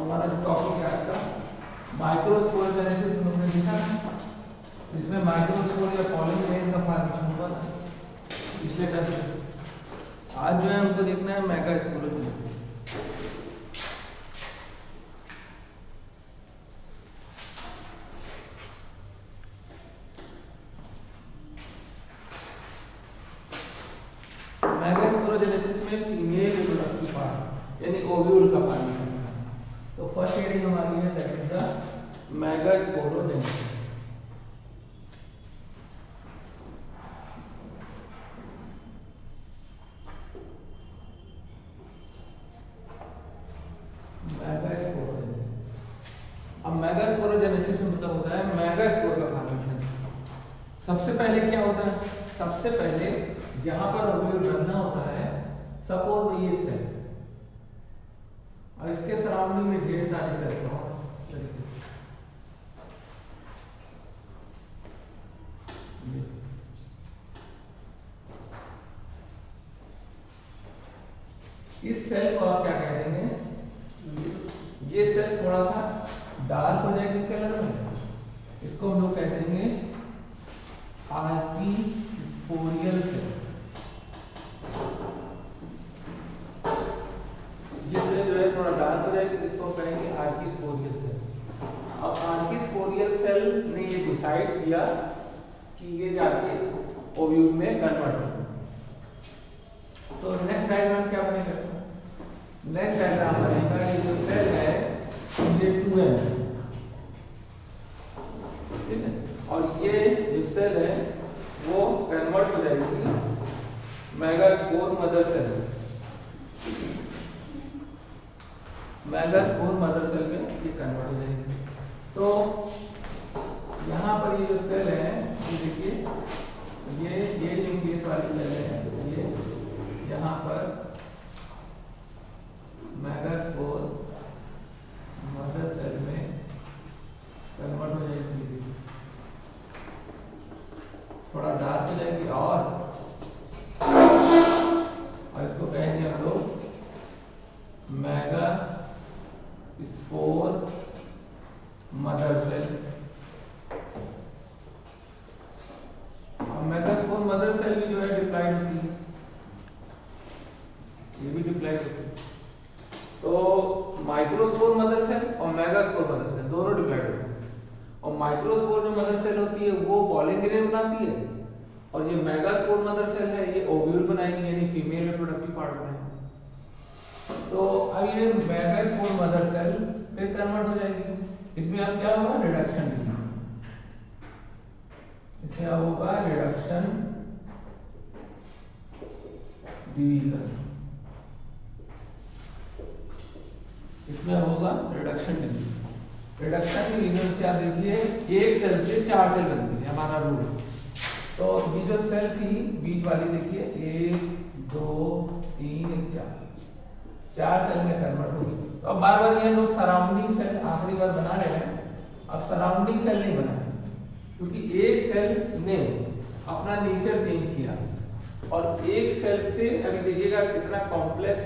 हमारा जो टॉपिक है आज का माइक्रोस्पोरोजेनेसिस तुमने देखा है, इसमें माइक्रोस्पोर या पॉलन ग्रेन का फॉर्मेशन हुआ था पिछले टॉपिक। आज जो है हमको देखना है मेगास्पोरोजेनेसिस। मेगास्पोरोजेनेसिस में फीमेल रिप्रोडक्टिव पार्ट यानी ओव्यूल का फॉर्मेशन। तो फर्स्ट हेडिंग हमारी है दैट इज द मेगास्पोरोजेनेसिस। अब मेगास्पोरोजेनेसिस में मतलब होता है मेगास्पोर का फॉर्मेशन। सबसे पहले क्या होता है? सबसे पहले जहां पर ओव्यूल बनना होता है, सपोज ये सेल और इसके सराउंडिंग में ढेर सारे सेल्स हो, इस सेल को आप क्या कह देंगे? ये सेल थोड़ा सा डार्क हो जाएगी कलर में, इसको हम लोग कह देंगे आर्किस्पोरियल सेल। ये सेल जो है थोड़ा डार्क हो जाएगी, इसको हम कहेंगे आर्किस्पोरियल सेल। अब आर्किस्पोरियल सेल ने ये डिसाइड किया कि ये जाके ओव्यूल में कन्वर्ट हो। तो नेक्स्ट डायग्राम क्या बनेगा? नेक्स्ट डायग्राम बनेगा ये जो सेल है ये 2n, ठीक है, और ये जो सेल है वो कन्वर्ट हो जाएगी megaspore mother cell. Megaspore mother cell में ये कन्वर्ट हो जाएगी। तो यहाँ पर ये जो सेल है ये देखिए, ये न्यूक्लियस वाली सेल है, ये यहाँ पर मेगास्पोर मदर सेल में कन्वर्ट हो जाएगी, थोड़ा डार्क हो जाएगी और इसको कहेंगे हम लोग मेगास्पोर मदर सेल। अब मेगास्पोर मदर सेल भी जो है डिप्लाइड होती है, ये भी डिप्लाइड होती है। तो माइक्रोस्पोर मदर सेल और मेगास्पोर मदर सेल दोनों डिप्लाइड होती है। और माइक्रोस्पोर जो मदर सेल होती है वो पॉलन ग्रेन बनाती है, और ये मेगास्पोर मदर सेल है ये ओव्यूल बनाएगी यानी फीमेल रिप्रोडक्टिव पार्ट बनाएगी। तो अब ये मेगास्पोर मदर सेल फिर कन्वर्ट हो जाएगी, इसमें अब क्या होगा? रिडक्शन। इसमें अब होगा रिडक्शन डिवीजन, इसमें अब होगा रिडक्शन डिवीजन। रिडक्शन डिवीजन से आप देखिए एक सेल से 4 सेल बनती है हमारा रूल। तो ये जो सेल थी बीच वाली देखिए 1 2 3 4 सेल में कन्वर्ट होगी। तो अब बार बार ये लोग सराउंडिंग सेल आखिरी बार बना रहे हैं, अब सराउंडिंग सेल नहीं बना क्योंकि एक सेल ने अपना नेचर चेंज किया और एक सेल से अभी देखिएगा कितना कॉम्प्लेक्स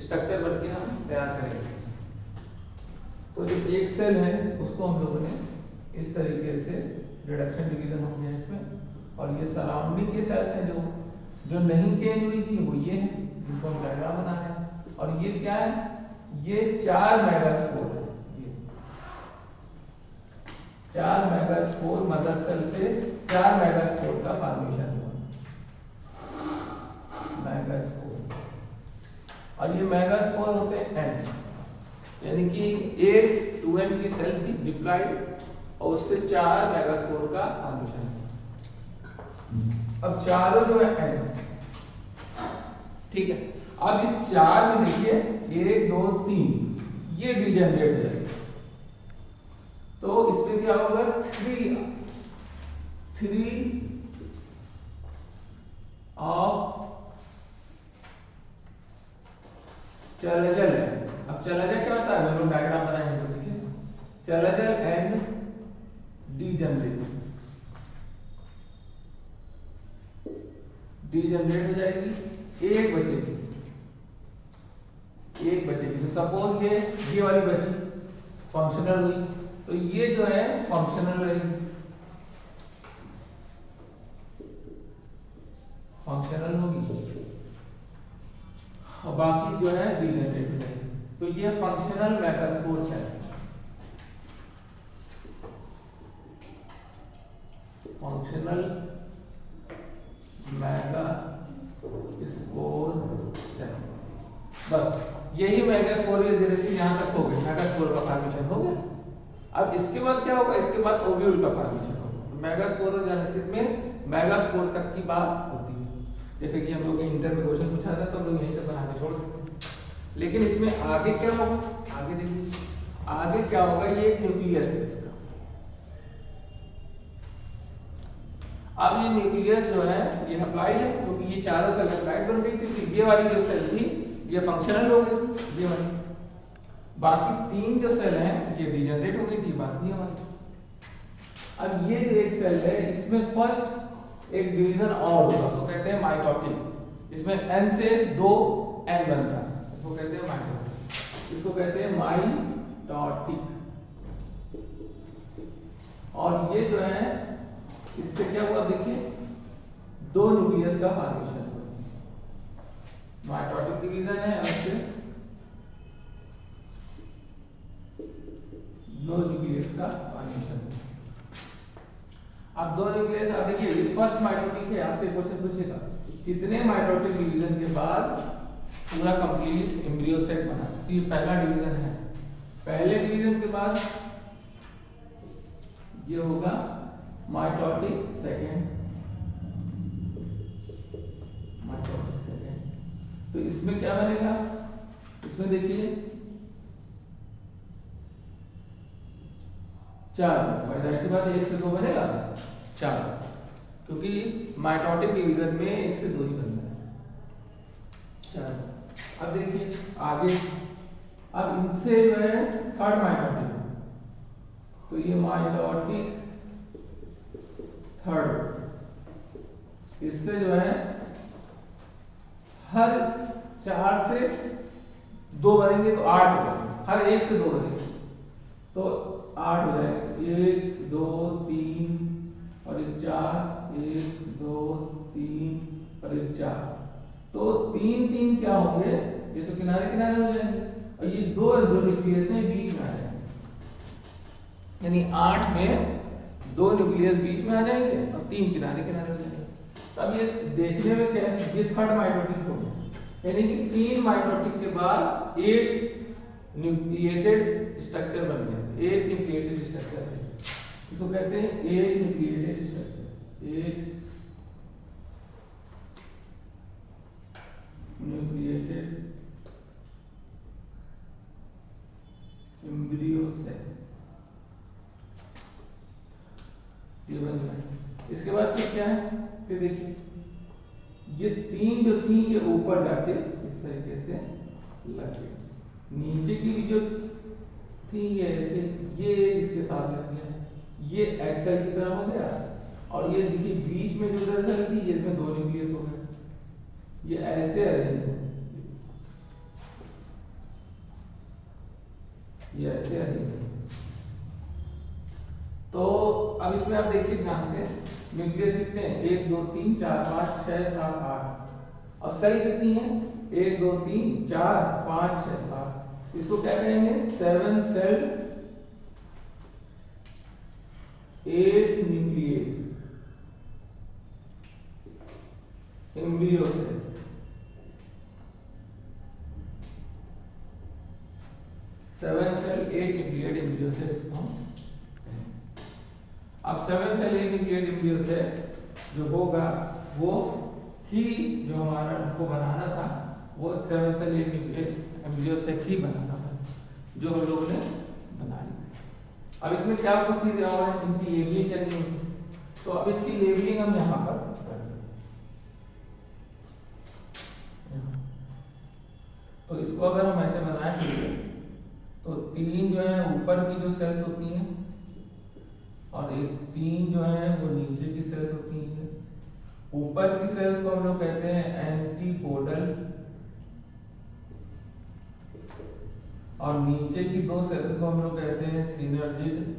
स्ट्रक्चर बनके हम तैयार करेंगे। तो जो एक सेल है उसको हम लोगों ने इस तरीके से रिडक्शन डिवीजन हो गया इसमें, और ये सराउंडिंग के सेल्स हैं जो नहीं चेंज हुई थी वो ये हैं जिनको हम डायग्राम बना रहे हैं। और ये क्या है? ये 4 मेगास्पोर है, ये 4 मेगास्पोर मदर सेल से 4 मेगास्पोर का फॉर्मेशन हुआ मेगास्पोर। और ये मेगास्पोर होते हैं n, यानी कि एक 2n की सेल थी डिप्लॉयड और उससे 4 मेगास्पोर का फॉर्मेशन। अब चारों जो है n, ठीक है। अब इस 4 में देखिए 1 2 3 ये डिजेनरेट हो जाएगा, तो इसमें क्या होगा? 3 ऑफ चलजल है। अब चलजल क्या होता है? हम लोग डायग्राम बनाएंगे तो देखिए चलजल एंड डिजेनरेट हो जाएगी, एक बचेगी। तो सपोज ये वाली बची, फंक्शनल हुई, तो ये जो है फंक्शनल रहेगी, फंक्शनल होगी, और बाकी जो है डिजेनरेट रहेगी। तो ये फंक्शनल मेगास्पोर्स है, फंक्शनल मेगास्पोर सेल। बस यही मेगास्पोरियल जेनेसिस यहां तक हो गया, मेगास्पोर का फॉर्मेशन हो गया। अब इसके बाद क्या होगा, इसके बाद ओव्यूल का फॉर्मेशन होगा। तो मेगास्पोरियल जेनेसिस में मेगास्पोर तक की बात होती है, जैसे कि हम लोग इंटर में क्वेश्चन पूछा था तो हम लोग यहीं तक बना के छोड़ सकते हैं। लेकिन इसमें आगे क्या होगा, आगे देखिए आगे क्या होगा, ये एक न्यूक्लियस है इसका। अब ये न्यूक्लियस जो है ये अप्लाइड है, क्योंकि ये चारों सेल अप्लाइड बन गई थी, तो ये वाली जो सेल थी ये फंक्शनल हो गई, ये वाली। बाकी तीन जो सेल हैं ये डिजेनरेट हो गई थी, बात नहीं हमारी। अब ये जो एक सेल है इसमें फर्स्ट एक डिवीजन और होगा, तो कहते हैं माइटोटिक। इसमें n से 2 n बनता है, इसको कहते हैं माइटोटिक, इसको कहते हैं माइटोटिक। और ये जो है इससे क्या हुआ देखिए, दो न्यूक्लियस का फॉर्मेशन हुआ, माइटोटिक डिवीजन है और इससे दो न्यूक्लियस का फॉर्मेशन हुआ। अब दो न्यूक्लियस, अब देखिए ये फर्स्ट माइटोटिक है, आपसे क्वेश्चन पूछेगा कितने माइटोटिक डिवीजन के बाद पूरा कंप्लीट एम्ब्रियो सेट बना। तो ये पहला डिवीजन है, पहले डिवीजन के बाद ये होगा माइटोटिक सेकेंड, माइटोटिक सेकेंड। तो इसमें क्या बनेगा, इसमें देखिए 4, जाहिर सी बात है 1 से 2 बनेगा 4, क्योंकि माइटोटिक डिवीजन में 1 से 2 ही बनता है 4। अब देखिए आगे, अब इनसे जो है थर्ड माइटोटिक, तो ये माइटोटिक थर्ड, इससे जो है हर 4 से 2 बनेंगे तो 8 हो जाएंगे, हर 1 से 2 बनेंगे तो 8 हो जाएंगे, 1 2 3 और 1 4, 1 2 3 और 1 4, तो 3 3 क्या होंगे, ये तो किनारे किनारे हो जाएंगे, और ये दो न्यूक्लियस हैं बीच में आ जाएंगे, यानी 8 में 2 न्यूक्लियस बीच में आ जाएंगे और 3 किनारे किनारे हो जाएंगे। तो अब ये देखने में क्या है, ये थर्ड माइटोटिक हो गया, यानी कि 3 माइटोटिक के बाद एक न्यूक्लिएटेड स्ट्रक्चर बन गया, एक न्यूक्लिएटेड स्ट्रक्चर है, इसको कहते हैं एक न्यूक्लिएटेड स्ट्रक्चर, एक न्यूक्लिएटेड एम्ब्रियो सेल, ये बन गया। इसके बाद फिर क्या है, फिर देखिए ये 3 जो थी ये ऊपर जाके इस तरीके से लग गई, नीचे की भी जो थी ये ऐसे, ये इसके साथ लग गया, ये एक्सेल की तरह हो गया, और ये देखिए बीच में जो सेल थी ये इसमें 2 न्यूक्लियस हो गए, ये ऐसे अरेंज है, ये ऐसे अरेंज है। तो अब इसमें आप देखिए ध्यान से, न्यूक्लियस कितने हैं, 1 2 3 4 5 6 7 8, और सेल कितनी है, 1 2 3 4 5 6 7, इसको क्या कहेंगे, 7 cell 8 nucleate embryo cell. Seven cell 8 nucleate embryo cell इसको हम कहेंगे। अब 7 सेल 8 न्यूक्लिएट एम्ब्रियो सेल जो होगा वो ही जो हमारा हमको बनाना था, वो 7 सेल 8 न्यूक्लिएट एम्ब्रियो सेल ही बनाना था, जो हम लोगों ने बना लिया। अब इसमें क्या कुछ चीजें और हैं, इनकी लेबलिंग करनी है, तो अब इसकी लेबलिंग हम यहाँ पर कर देंगे। तो इसको अगर हम ऐसे बनाएं तो 3 जो है ऊपर की जो सेल्स होती हैं, और एक 3 जो है वो नीचे की सेल्स होती हैं। ऊपर की सेल्स को हम लोग कहते हैं एंटीपोडल, और नीचे की दो सेल्स को हम लोग कहते हैं सिनर्जिड।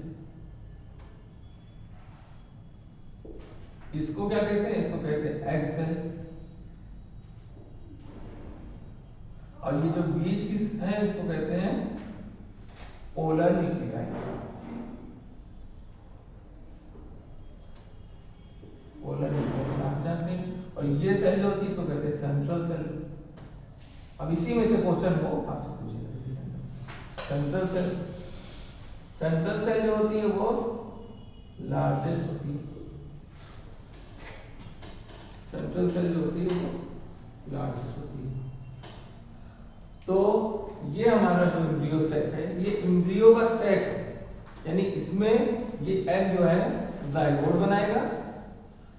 इसको क्या कहते हैं? इसको कहते हैं एग सेल। और ये जो बीच की है इसको कहते हैं पोलर न्यूक्लियाई। पोलर न्यूक्लियाई आप जानते हैं। और ये सेल जो होती है इसको कहते हैं सेंट्रल सेल। अब इसी में से क्वेश्चन हो आपसे पूछेगा। सेंट्रल सेल, सेंट्रल सेल जो होती है वो लार्जेस्ट होती है। सेंट्रल सेल जो होती है वो लार्जेस्ट होती है। तो ये हमारा जो एम्ब्रियो सेट है ये एम्ब्रियो का सेट है, यानी इसमें ये एग जो है जाइगोट बनाएगा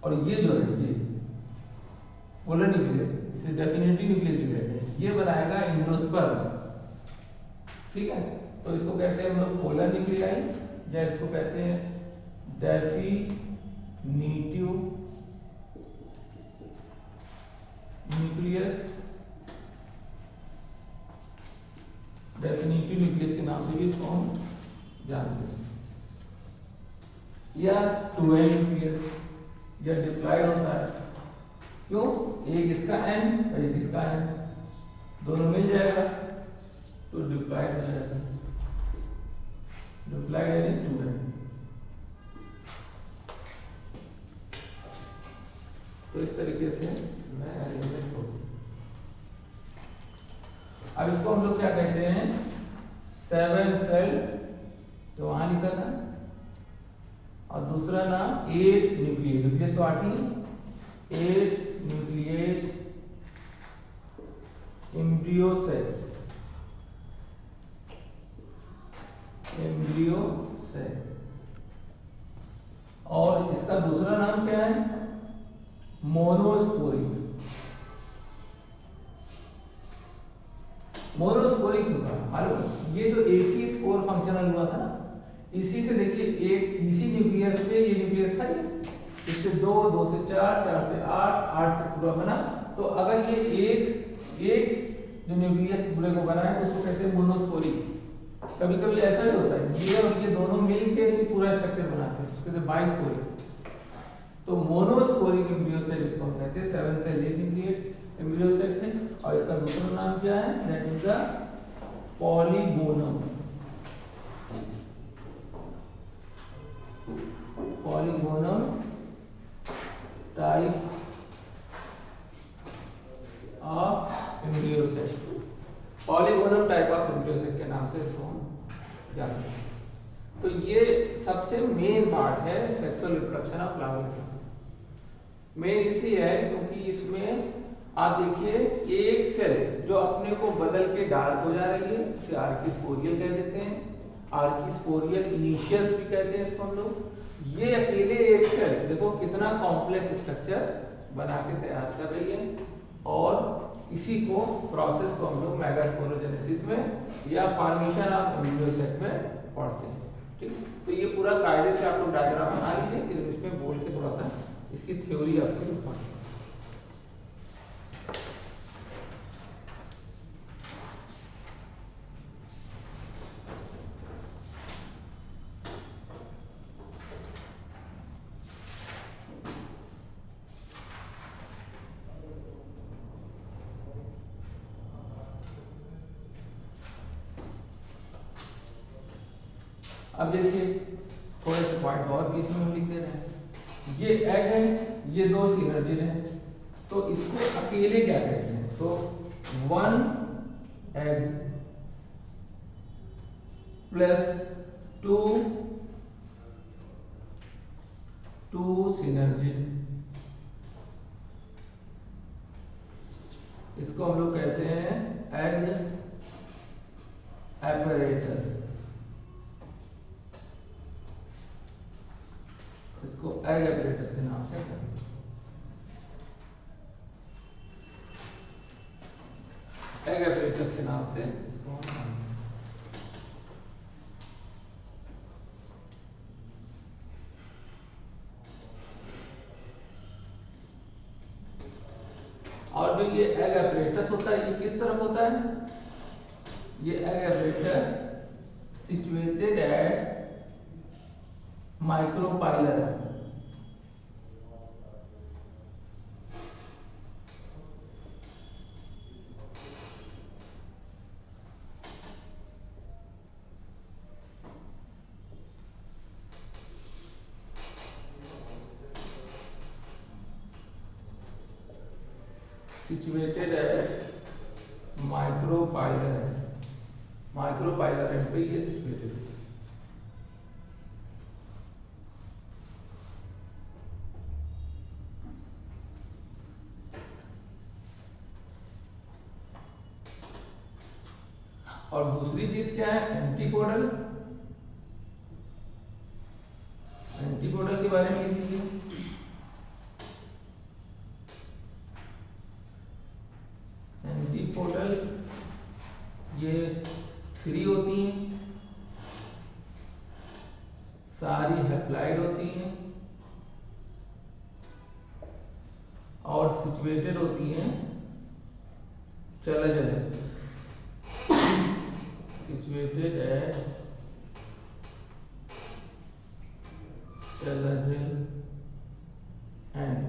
और ये जो है ये पोलर न्यूक्लियस, इसे डेफिनेटली न्यूक्लियस भी कहते हैं, ये बनाएगा एंडोस्पर्म। ठीक है, तो इसको कहते हैं हम लोग पोलर न्यूक्लियाई या इसको कहते हैं डेफिनिटिव न्यूक्लियस। डेफिनिटिव न्यूक्लियस के नाम से भी इसको हम जानते हैं। या टू एंड न्यूक्लियस या डिप्लॉयड होता है। क्यों? एक इसका एंड और एक इसका एंड, दोनों मिल जाएगा तो डिप्लॉयड हो जाएगा। डिप्लॉयड यानी टू एंड। तो इस तरीके से मैं अरेंजमेंट हो। अब इसको हम लोग क्या कहते हैं? 7 सेल जो वहां लिखा था, और दूसरा नाम 8 न्यूक्लियस। न्यूक्लियस तो 8 ही, 8 nucleus embryo cell. Embryo cell. और इसका दूसरा नाम क्या है? मोनोस्पोरिक। मोनोस्पोरिक क्यों कहा मालूम? ये जो एक ही स्पोर फंक्शनल हुआ था ना, इसी से देखिए एक इसी न्यूक्लियस से ये न्यूक्लियस था, ये इससे 2, 2 से 4, 4 से 8, 8 से पूरा बना। तो अगर ये एक जो न्यूक्लियस पूरे को बना है तो उसको कहते हैं मोनोस्पोरिक। कभी कभी ऐसा भी होता है ये और ये दोनों मिलके पूरा स्ट्रक्चर बनाते हैं, उसको कहते हैं बाइस्पोरिक। तो मोनोस्पोरिक एम्ब्रियो सेल इसको हम कहते हैं। 7 सेल एक न्यूक्लियस एम्ब्रियो सेल है। और इसका दूसरा नाम क्या है? That is the Polygonum. Polygonum type of embryo cell. Polygonum type of embryo cell के नाम से इसको हम जानते हैं। तो ये सबसे मेन पार्ट है sexual reproduction of flower. Main इसलिए है क्योंकि इसमें आप देखिए एक सेल जो अपने को बदल के डार्क हो जा रही है, उसे आर्किस्पोरियल कह देते हैं। आर्किस्पोरियल इनिशियस भी कहते हैं इसको हम लोग। ये अकेले एक सेल देखो कितना कॉम्प्लेक्स स्ट्रक्चर बना के तैयार कर रही है। और इसी को प्रोसेस को हम लोग मेगास्पोरोजेनेसिस में या फॉर्मेशन ऑफ एम्ब्रियो सेट में पढ़ते हैं। ठीक, तो ये पूरा कायदे से आप लोग डायग्राम बना लीजिए, फिर इसमें बोल के थोड़ा सा इसकी थ्योरी आपको दिखाऊंगा। अब देखिए थोड़े से पॉइंट और भी इसमें हम लिख दे रहे हैं। ये एग है, ये 2 सिनर्जिड है, तो इसको अकेले क्या कहते हैं? तो 1 एग प्लस 2 सिनर्जिड, इसको हम लोग कहते हैं एग एपरेटस। इसको एग एपरेटस के नाम से एग एपरेटस के नाम से इसको हम। और जो ये एग एपरेटस होता है ये किस तरफ होता है? ये apparatus situated at micropylon situated at micropylon पे ये situated है। और दूसरी चीज क्या है, एंटीपोडल। एंटीपोडल के बारे में लिख लीजिए। एंटीपोडल ये 3 होती हैं, सारी हैप्लाइड होती हैं और सिचुएटेड होती हैं चले चले situated at Chalazel and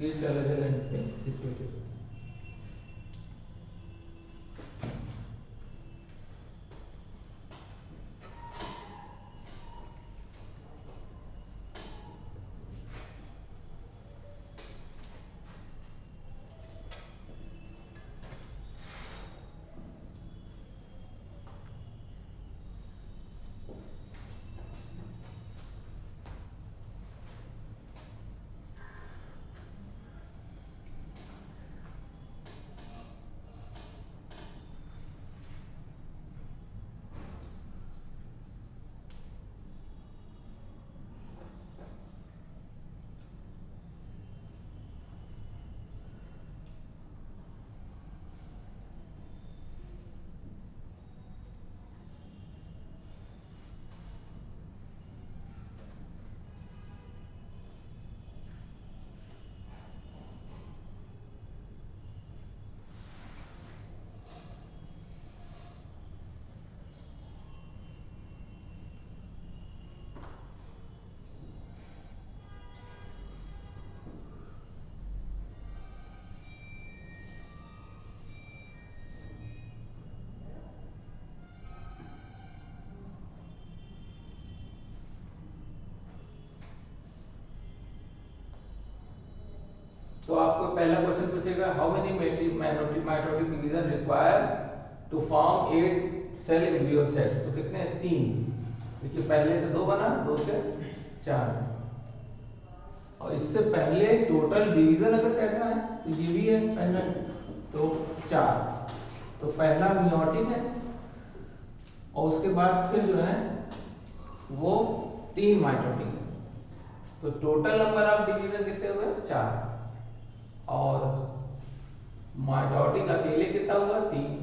ये Chalazel end पे situated है। तो आपको पहला क्वेश्चन पूछेगा, how many mitotic division require to form 8 cell embryo set. तो कितने हैं? 3। देखिए पहले से 2 बना, 2 से 4। और इससे पहले टोटल डिवीजन अगर कहता है तो ये भी है पहला, तो 4। तो पहला मियोटिक है और उसके बाद फिर जो है वो 3 माइटोटिक है। तो टोटल नंबर ऑफ डिवीजन कितने हुए? 4। और माइटोटिक अकेले कितना हुआ? 3।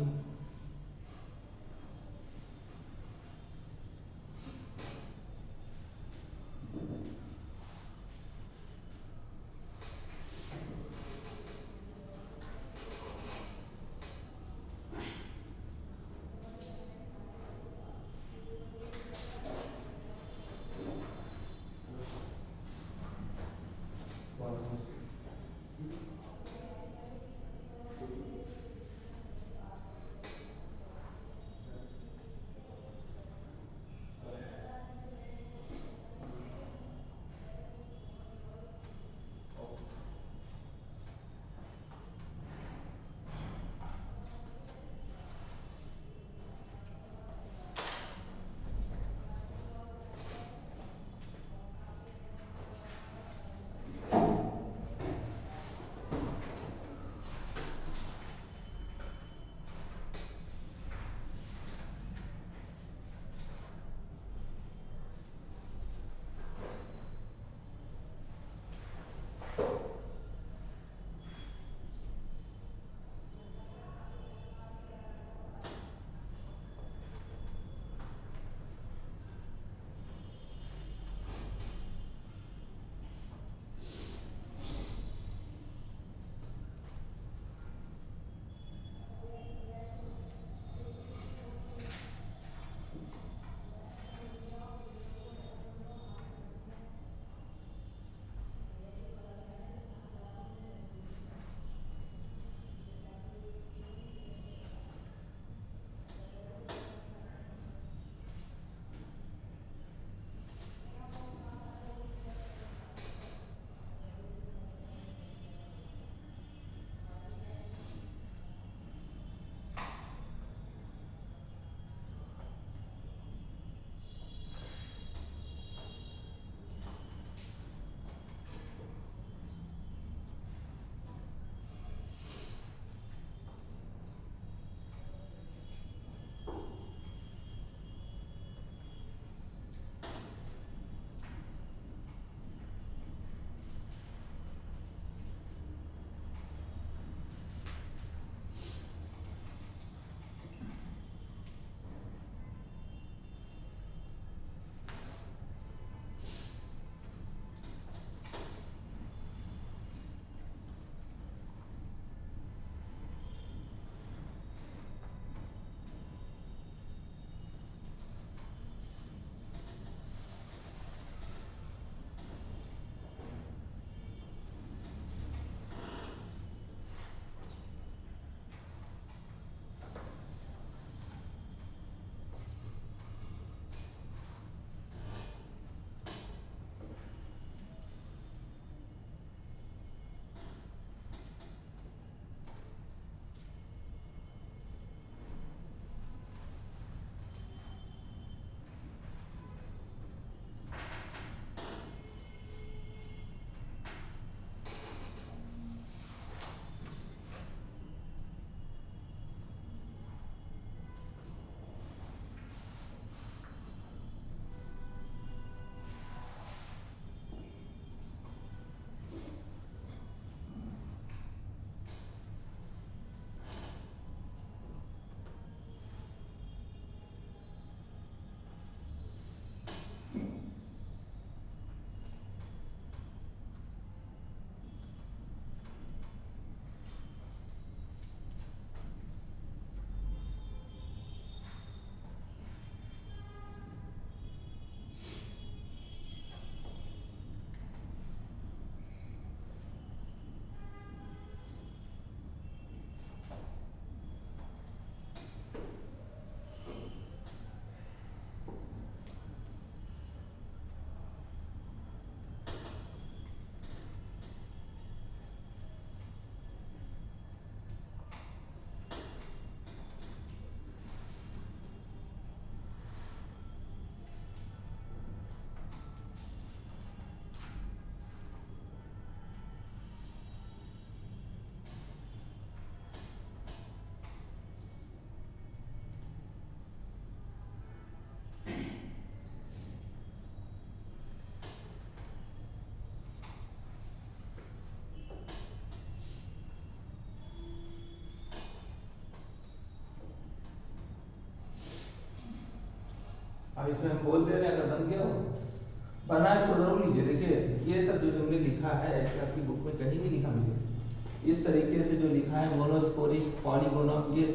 अब इसमें हम बोल दे रहे हैं अगर बन गया हो बना, इसको जरूर लीजिए। देखिए ये सब जो हमने लिखा है ऐसे आपकी बुक में कहीं नहीं लिखा मिले। इस तरीके से जो लिखा है मोनोस्पोरिक पॉलीगोनम, ये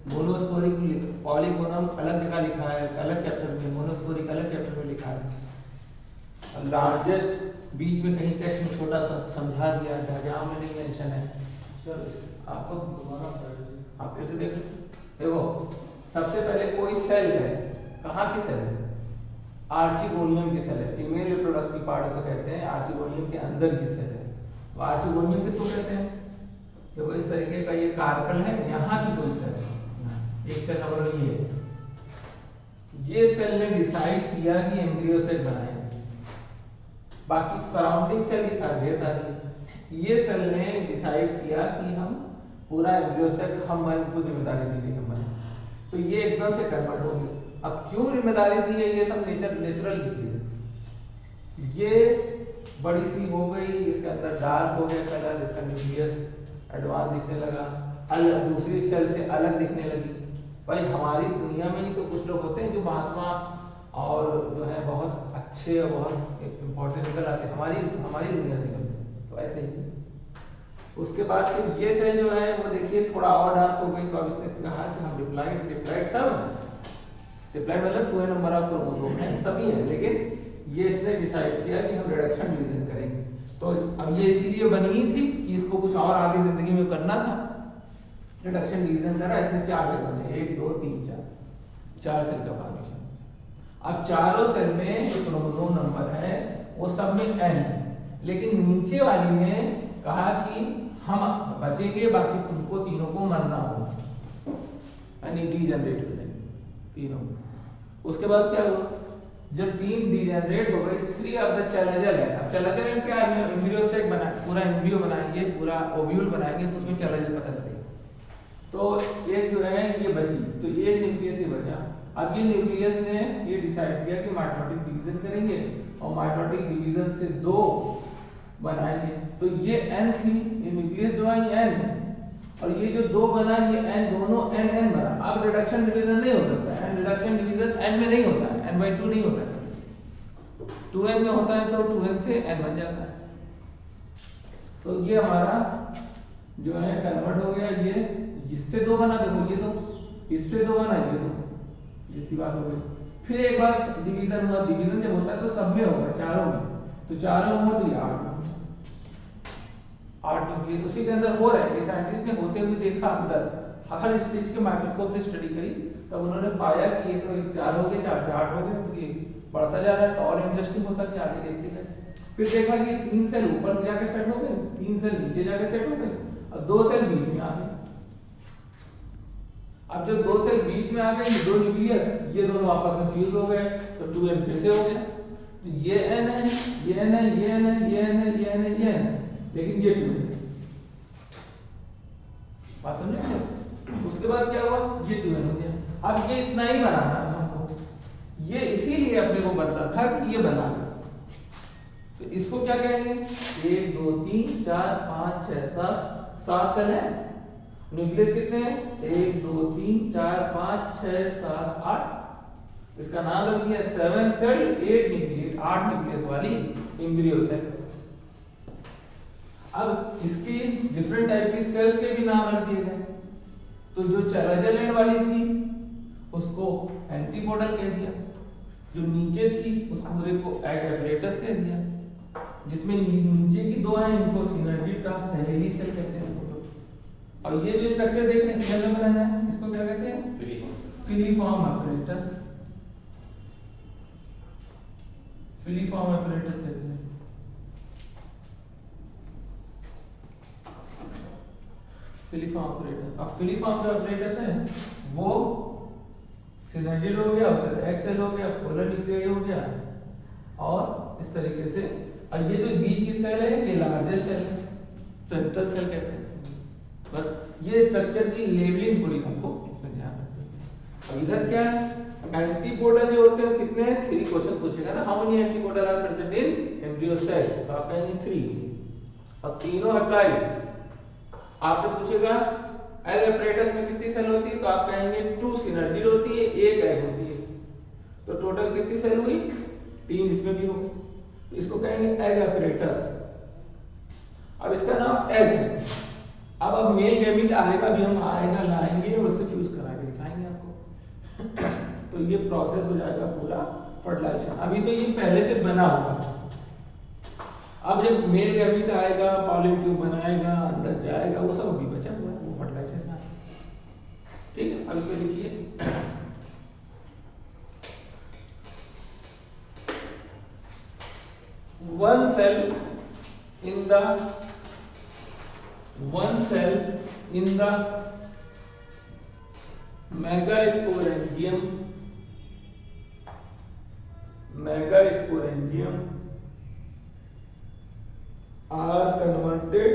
मोनोस्पोरिक पॉलीगोनम अलग जगह लिखा है, अलग चैप्टर में, मोनोस्पोरिक अलग चैप्टर में लिखा है। लार्जेस्ट बीच में कहीं टेक्स्ट में छोटा सा समझा दिया है, जहाँ में नहीं मेंशन है। चलो आपको दोबारा आप फिर से देखो। सबसे पहले कोई सेल है, कहाँ की सेल है? आर्चिगोनियम की सेल है, फीमेल रिप्रोडक्टिव पार्ट उसे कहते हैं, आर्चिगोनियम के अंदर की सेल है। तो आर्चिगोनियम किसको कहते हैं? देखो इस तरीके का ये कार्पल है, यहाँ की कोई सेल है, एक सेल हमारा ये सेल ने डिसाइड किया कि एम्ब्रियो सेल बनाए, बाकी सराउंडिंग सेल की ढेर सारी, ये सेल ने डिसाइड किया कि हम पूरा एम्ब्रियो सेल हम को जिम्मेदारी दी गई हम बने, तो ये एकदम से कन्वर्ट हो गया। अब क्यों जिम्मेदारी दी है, ये सब नेचुरल लिखी है। ये बड़ी सी हो गई, इसके अंदर डार्क हो गया कलर, इसका न्यूक्लियस एडवांस दिखने लगा, अलग दूसरी सेल से अलग दिखने लगी। भाई हमारी दुनिया में ही तो कुछ लोग होते हैं जो महात्मा और जो है बहुत अच्छे और बहुत इम्पोर्टेंट निकल आते हैं, हमारी दुनिया निकलते, तो ऐसे ही। उसके बाद फिर ये सेल जो है वो देखिए थोड़ा और डार्क हो गई, तो अब इसने कहा कि हम डिप्लॉइड सब डिप्लॉइड मतलब 2 नंबर ऑफ क्रोमोसोम है, सभी है, लेकिन ये इसने डिसाइड किया कि हम रिडक्शन डिवीजन करेंगे। तो अब ये इसीलिए बनी ही थी कि इसको कुछ और आगे जिंदगी में करना था, रिडक्शन डिवीजन करा, इसने 4 सेल बने, 1 2 3 4 सेल का फॉर्मेशन। अब चारों सेल में जो क्रोमोसोम नंबर है वो सब में n, लेकिन नीचे वाली में कहा कि हम बचेंगे, बाकी तुमको तीनों को मरना होगा, यानी डीजनरेट हो जाएंगे तीनों। उसके बाद क्या हुआ, जब 3 डीजनरेट हो गए, 3 ऑफ द चैलेंजर है। अब चैलेंजर में क्या है, एम्ब्रियो सेक बना, पूरा एम्ब्रियो बनाएंगे, पूरा ओव्यूल बनाएंगे, तो उसमें चैलेंजर पता लगेगा। तो एक जो है ये बची, तो एक न्यूक्लियस ही बचा। अब ये न्यूक्लियस ने ये डिसाइड किया कि माइटोटिक डिवीजन करेंगे, और माइटोटिक डिवीजन से 2 बनाएंगे, तो ये n थी, ये न्यूक्लियस जो है ये n है, और ये जो 2 बना ये n, दोनों n n बना। अब रिडक्शन डिवीजन नहीं हो सकता है, रिडक्शन डिवीजन n में नहीं होता है, n/2 नहीं होता है, 2n में होता है, तो 2n से n बन जाता है। तो ये हमारा जो है कन्वर्ट हो गया, ये इससे 2 बना, देखो ये 2, इससे 2 बना, ये 2, ये इतनी बात हो गई। फिर एक बार डिवीजन हुआ, डिवीजन जब होता है तो सब में होगा, चारों में, तो चारों में हो तो ये 8 न्यूक्लियस उसी के अंदर हो रहा है। ये साइंटिस्ट ने होते हुए देखा अंदर, हर स्टेज के माइक्रोस्कोप से स्टडी करी, तब उन्होंने पाया कि ये तो 4 हो गए, 4 से 8 हो गए, तो ये बढ़ता जा रहा है, तो और इंटरेस्टिंग होता कि आगे देखते गए। फिर देखा कि 3 सेल ऊपर जाके सेट हो गए, 3 सेल नीचे जाके सेट हो गए, और 2 सेल बीच में आ गए। अब जब 2 सेल बीच में आ गए, ये 2 न्यूक्लियस, ये दोनों आपस में फ्यूज हो गए, तो 2n फिर से हो गया। तो ये n है, ये n है, ये n है, ये n है, ये n है, ये n है, लेकिन ये 2 है, बात समझे? उसके बाद क्या हुआ, ये 2n हो गया। अब ये इतना ही बनाना था हमको, ये इसीलिए अपने को बदला था कि ये बना, तो इसको क्या कहेंगे, 1 2 3 4 5 6 7 सेल है, न्यूक्लियस कितने हैं, 1 2 3 4 5 6 7 8, इसका नाम रख दिया 7 सेल 8 न्यूक्लियस, 8 न्यूक्लियस वाली एम्ब्रियो सेल। अब इसकी डिफरेंट टाइप की सेल्स के भी नाम रख दिए गए, तो जो चैलेंजर एंड वाली थी उसको एंटीपोडल कह दिया, जो नीचे थी उस पूरे को एग एपरेटस कह दिया, जिसमें नीचे की 2 हैं इनको सिनर्जिड का सहेली सेल कहते हैं। और ये जो स्ट्रक्चर देख रहे हैं किधर में बनाया है, इसको क्या कहते हैं, फिलीफॉर्म एपरेटस, फिलीफॉर्म एपरेटस कहते हैं। फिलीफॉर्म एपरेटस, अब फिलीफॉर्म जो एपरेटस है वो सिनर्जिड हो गया, उसका एक्सेल हो गया, पोलर न्यूक्लियाई हो गया, और इस तरीके से। और ये जो बीच की सेल है ये लार्जेस्ट सेल है, सेंट्रल सेल कहते हैं। पर ये स्ट्रक्चर की लेबलिंग पूरी हमको इसमें ध्यान रखना है। और इधर क्या है, एंटीपोडल जो होते हैं कितने हैं, 3 क्वेश्चन पूछेगा ना, how many antipodal are present in embryo cell, तो आप कहेंगे 3, और तीनों अप्लाइड। आपसे पूछेगा एग एपरेटस में कितनी सेल होती है, तो आप कहेंगे 2 सिनर्जिड होती है, 1 एग होती है। तो टोटल कितनी सेल हुई? 3 इसमें भी हो गई। तो इसको कहेंगे एग अपरेटस। अब इसका नाम एग है। अब मेल गैमीट आएगा भी, हम आएगा लाएंगे और उससे फ्यूज करा के दिखाएंगे आपको। तो ये प्रोसेस हो जाएगा पूरा फर्टिलाइजेशन। अभी तो ये पहले से बना हुआ है। अब जब मेल गैमीट आएगा, पॉलन ट्यूब बनाएगा, अंदर जाएगा, वो सब अभी बचा हुआ है, वो फर्टिलाइजेशन में आएगा। ठीक है, अब इसको लिखिए। one cell in the megasporangium are converted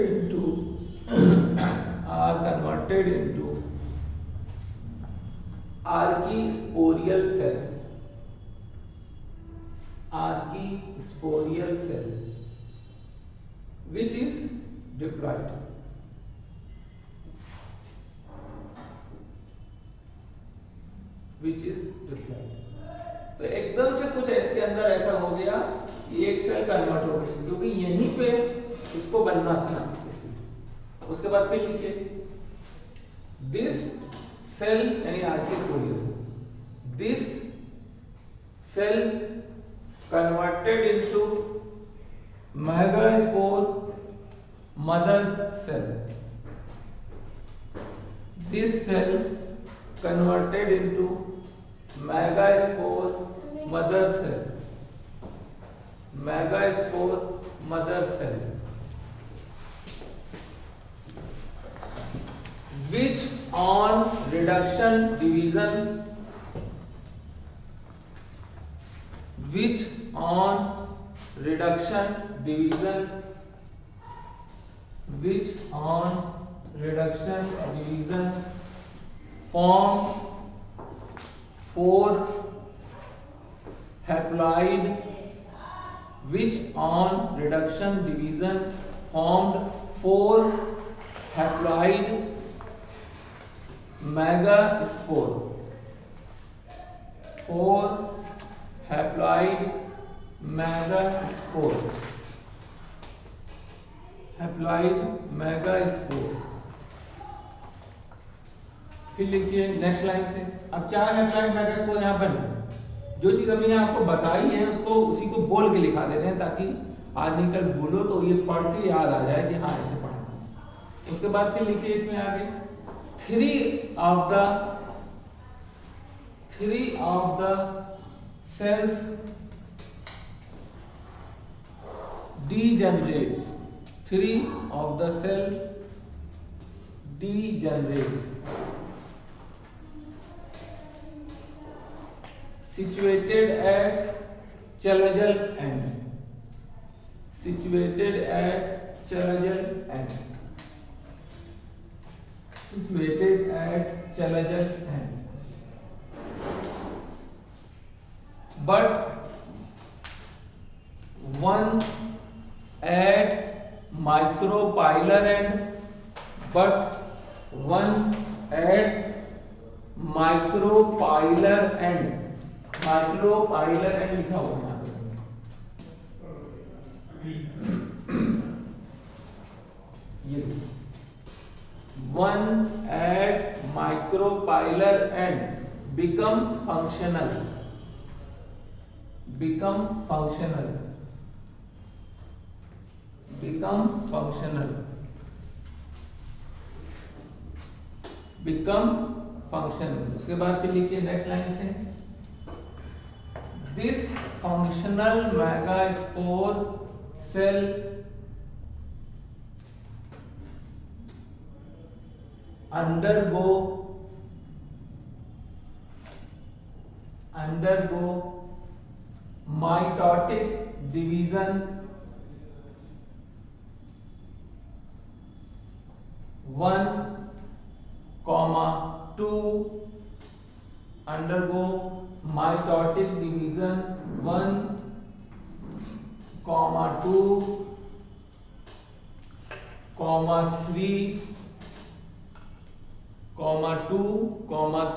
into archisporial cell which is diploid. तो एकदम से कुछ इसके अंदर ऐसा हो गया कि एक सेल कन्वर्ट हो गई, क्योंकि यहीं पे इसको बनना था। उसके बाद फिर लिखिए दिस सेल यानी archesporial, this cell converted into megaspore mother cell. This cell converted into megaspore mother cell. Which on reduction division form 4 haploid which on reduction division formed 4 haploid megaspore. 4 haploid megaspore. फिर लिखिए next line से। अब 4 haploid megaspore यहाँ बन गए। जो चीज हमने आपको बताई है उसको उसी को बोल के लिखा देते हैं, ताकि आज नहीं कल बोलो तो ये पढ़ के याद आ जाए कि हाँ ऐसे पढ़ना। उसके बाद फिर लिखिए इसमें आगे 3 of the cells degenerates. 3 of the cell degenerates situated at Chalajal end. But one at micropylar end. Micropylar end लिखा हुआ है यहाँ पे। ये one at micropylar end become functional. उसके बाद फिर लिखिए नेक्स्ट लाइन से this functional megaspore cell undergo mitotic division 1,2 undergo mitotic division 1,2,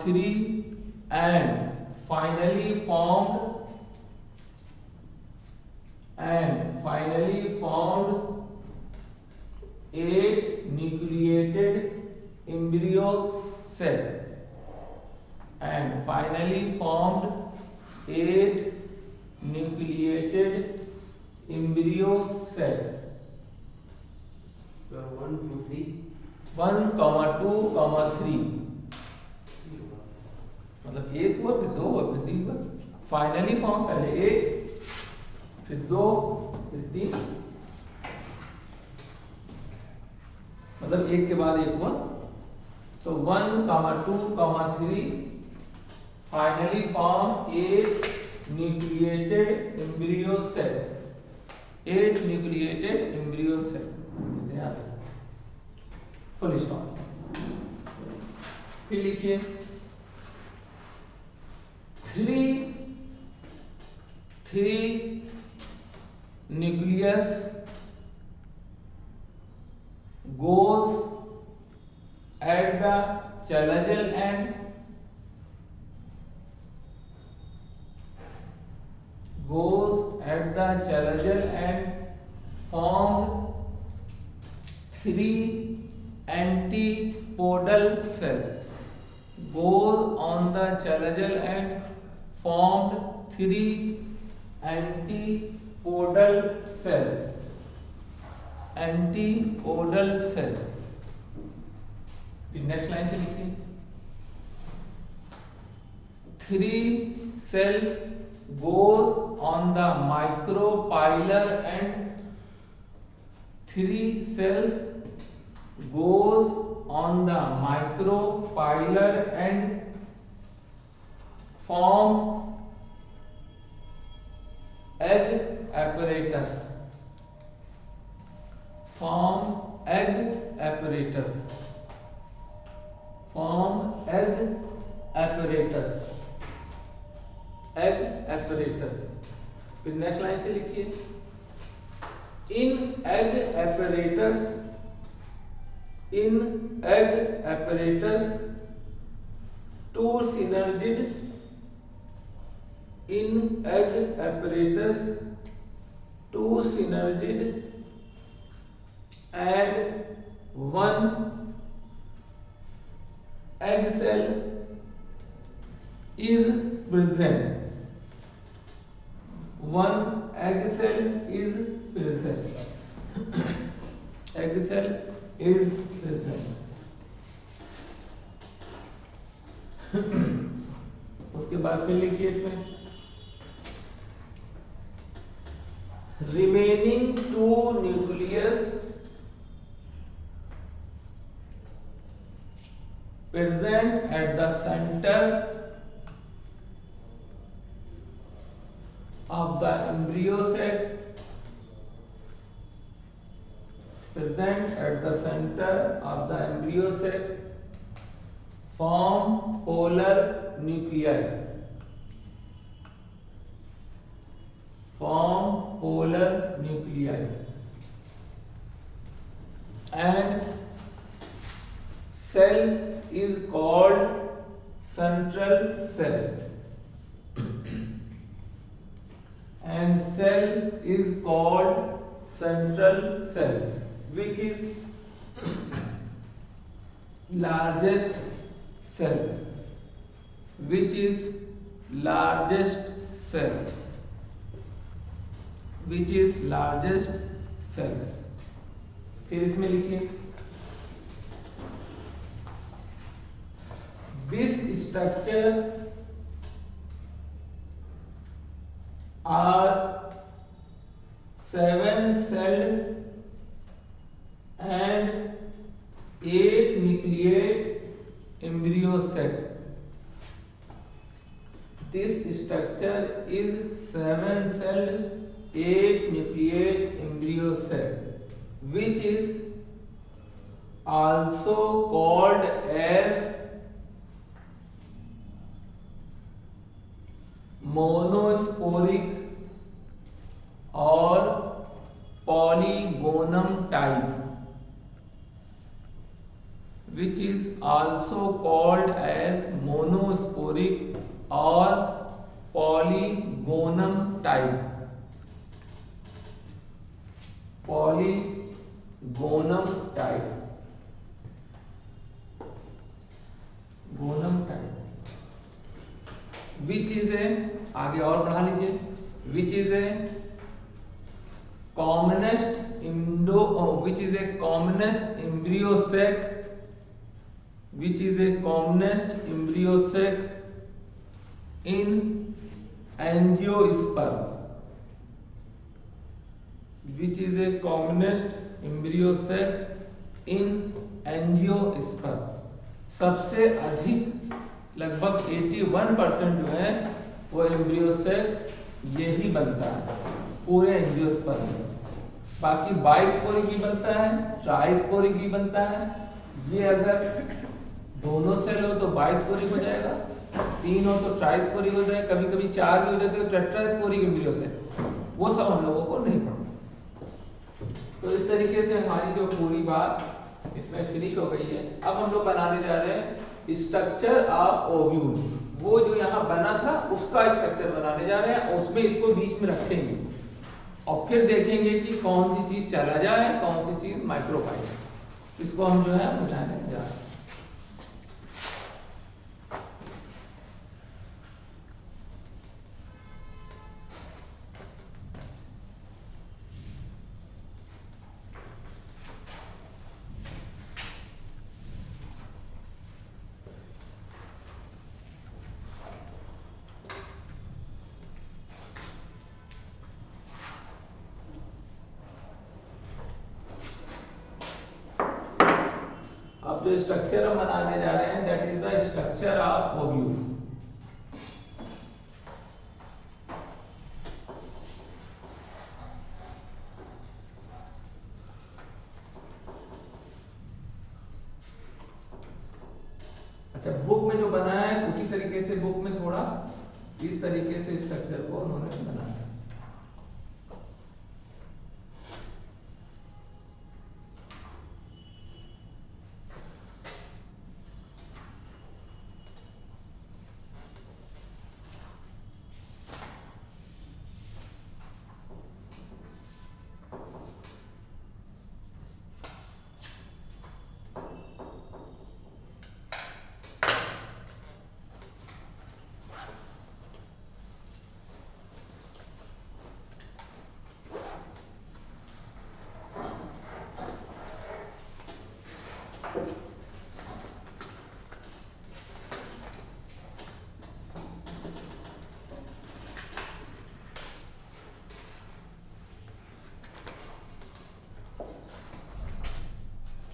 3, and finally formed 8 nucleated embryo cell, and finally formed 8 nucleated embryo cell. 1 2 3 1, 2, 3, मतलब एक हुआ फिर दो हुआ फिर तीन हुआ, फाइनली फॉर्म पहले एक फिर दो फिर तीन, मतलब एक के बाद एक हुआ। तो 1, 2, 3 finally form 8 nucleated embryo cell, 8 nucleated embryo cell, full stop. फिर लिखिए 3 nucleus goes at the chelazal end, formed 3 antipodal cell, goes on the chelazal end, formed 3 antipodal cell, antipodal cell। Next line से लिखिए 3 cell goes on the micropylar end, 3 cells goes on the micropylar end, form egg apparatus, form egg apparatus, form egg apparatus, egg apparatus। फिर next line से लिखिए in egg apparatus, two synergid, in egg apparatus two synergid and one egg cell is present, one egg cell is present, egg cell is present। उसके बाद फिर लिखिए इसमें remaining 2 nucleus present at the center of the embryo sac, present at the center of the embryo sac, form polar nuclei, form polar nuclei, and cell is called central cell, and cell is called central cell, which is largest cell, which is largest cell, which is largest cell। फिर इसमें लिखिए this structure are 7-celled and 8 nucleate embryo set। This structure is 7-celled 8 nucleate embryo set, which is also called as monosporic or polygonum type, which is also called as monosporic और polygonum type, polygonum type, gonum type. Which is a, आगे और बढ़ा लीजिए, which is a commonest endo, which is a commonest embryo sac, which is a commonest embryo sac in angiosperm, which is a commonest embryo sac in angiosperm। सबसे अधिक लगभग 81% जो है वो एम्ब्रियो सेक यही बनता है पूरे एंजियोस्पर्म में। बाकी बाइस्पोरिक भी बनता है, ट्राइस्पोरिक भी बनता है। ये अगर दोनों सेल हो तो बाइस्पोरिक हो जाएगा, 3 हो तो ट्राइस्पोरिक हो जाएगा, कभी कभी 4 भी हो जाते हैं तो टेट्रास्पोरिक एम्ब्रियो सेक। वो सब हम लोगों को नहीं पढ़ना। तो इस तरीके से हमारी जो पूरी बात इसमें फिनिश हो गई है। अब हम लोग बनाने जा रहे हैं स्ट्रक्चर ऑफ ओव्यूल। वो जो यहाँ बना था उसका स्ट्रक्चर बनाने जा रहे हैं और उसमें इसको बीच में रखेंगे और फिर देखेंगे कि कौन सी चीज चला जाए, कौन सी चीज माइक्रोफाइल। इसको हम जो है बनाने जा रहे हैं। अब जो स्ट्रक्चर हम बनाने जा रहे हैं that is the structure of ovule. अच्छा, बुक में जो बनाया है उसी तरीके से बुक में थोड़ा इस तरीके से स्ट्रक्चर को उन्होंने बनाया।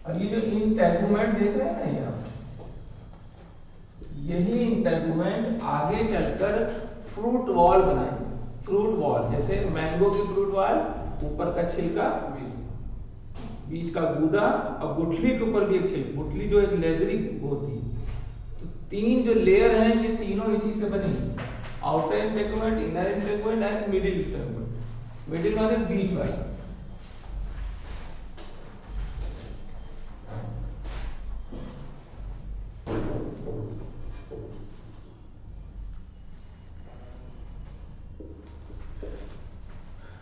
अब ये जो इंटेगुमेंट देख रहे हैं ना, यहाँ यही इंटेगुमेंट आगे चलकर फ्रूट वॉल बनाएंगे। फ्रूट वॉल जैसे मैंगो की फ्रूट वॉल, ऊपर का छिलका, बीच का गूदा और गुठली के ऊपर भी एक छिलका, गुठली जो एक लेदरी होती है। तो 3 जो लेयर हैं ये तीनों इसी से बने, outer integument, inner integument and middle integument. Middle वाले बीच वाला,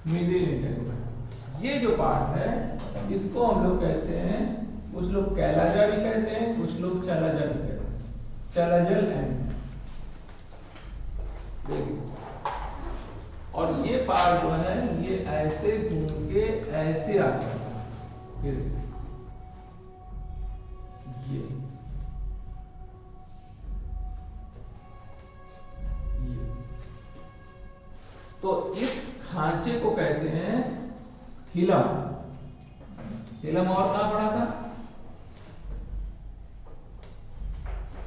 मिडिल इंटेगुमेंट। ये जो पार्ट है इसको हम लोग कहते हैं, कुछ लोग कैलाजा भी कहते हैं, कुछ लोग चलाजा भी कहते हैं, चलाजल एंड। देखिए, और ये पार्ट जो है ये ऐसे घूम के ऐसे आता है, ये तो इस खांचे को कहते हैं हिलम। हिलम और कहां पड़ा था?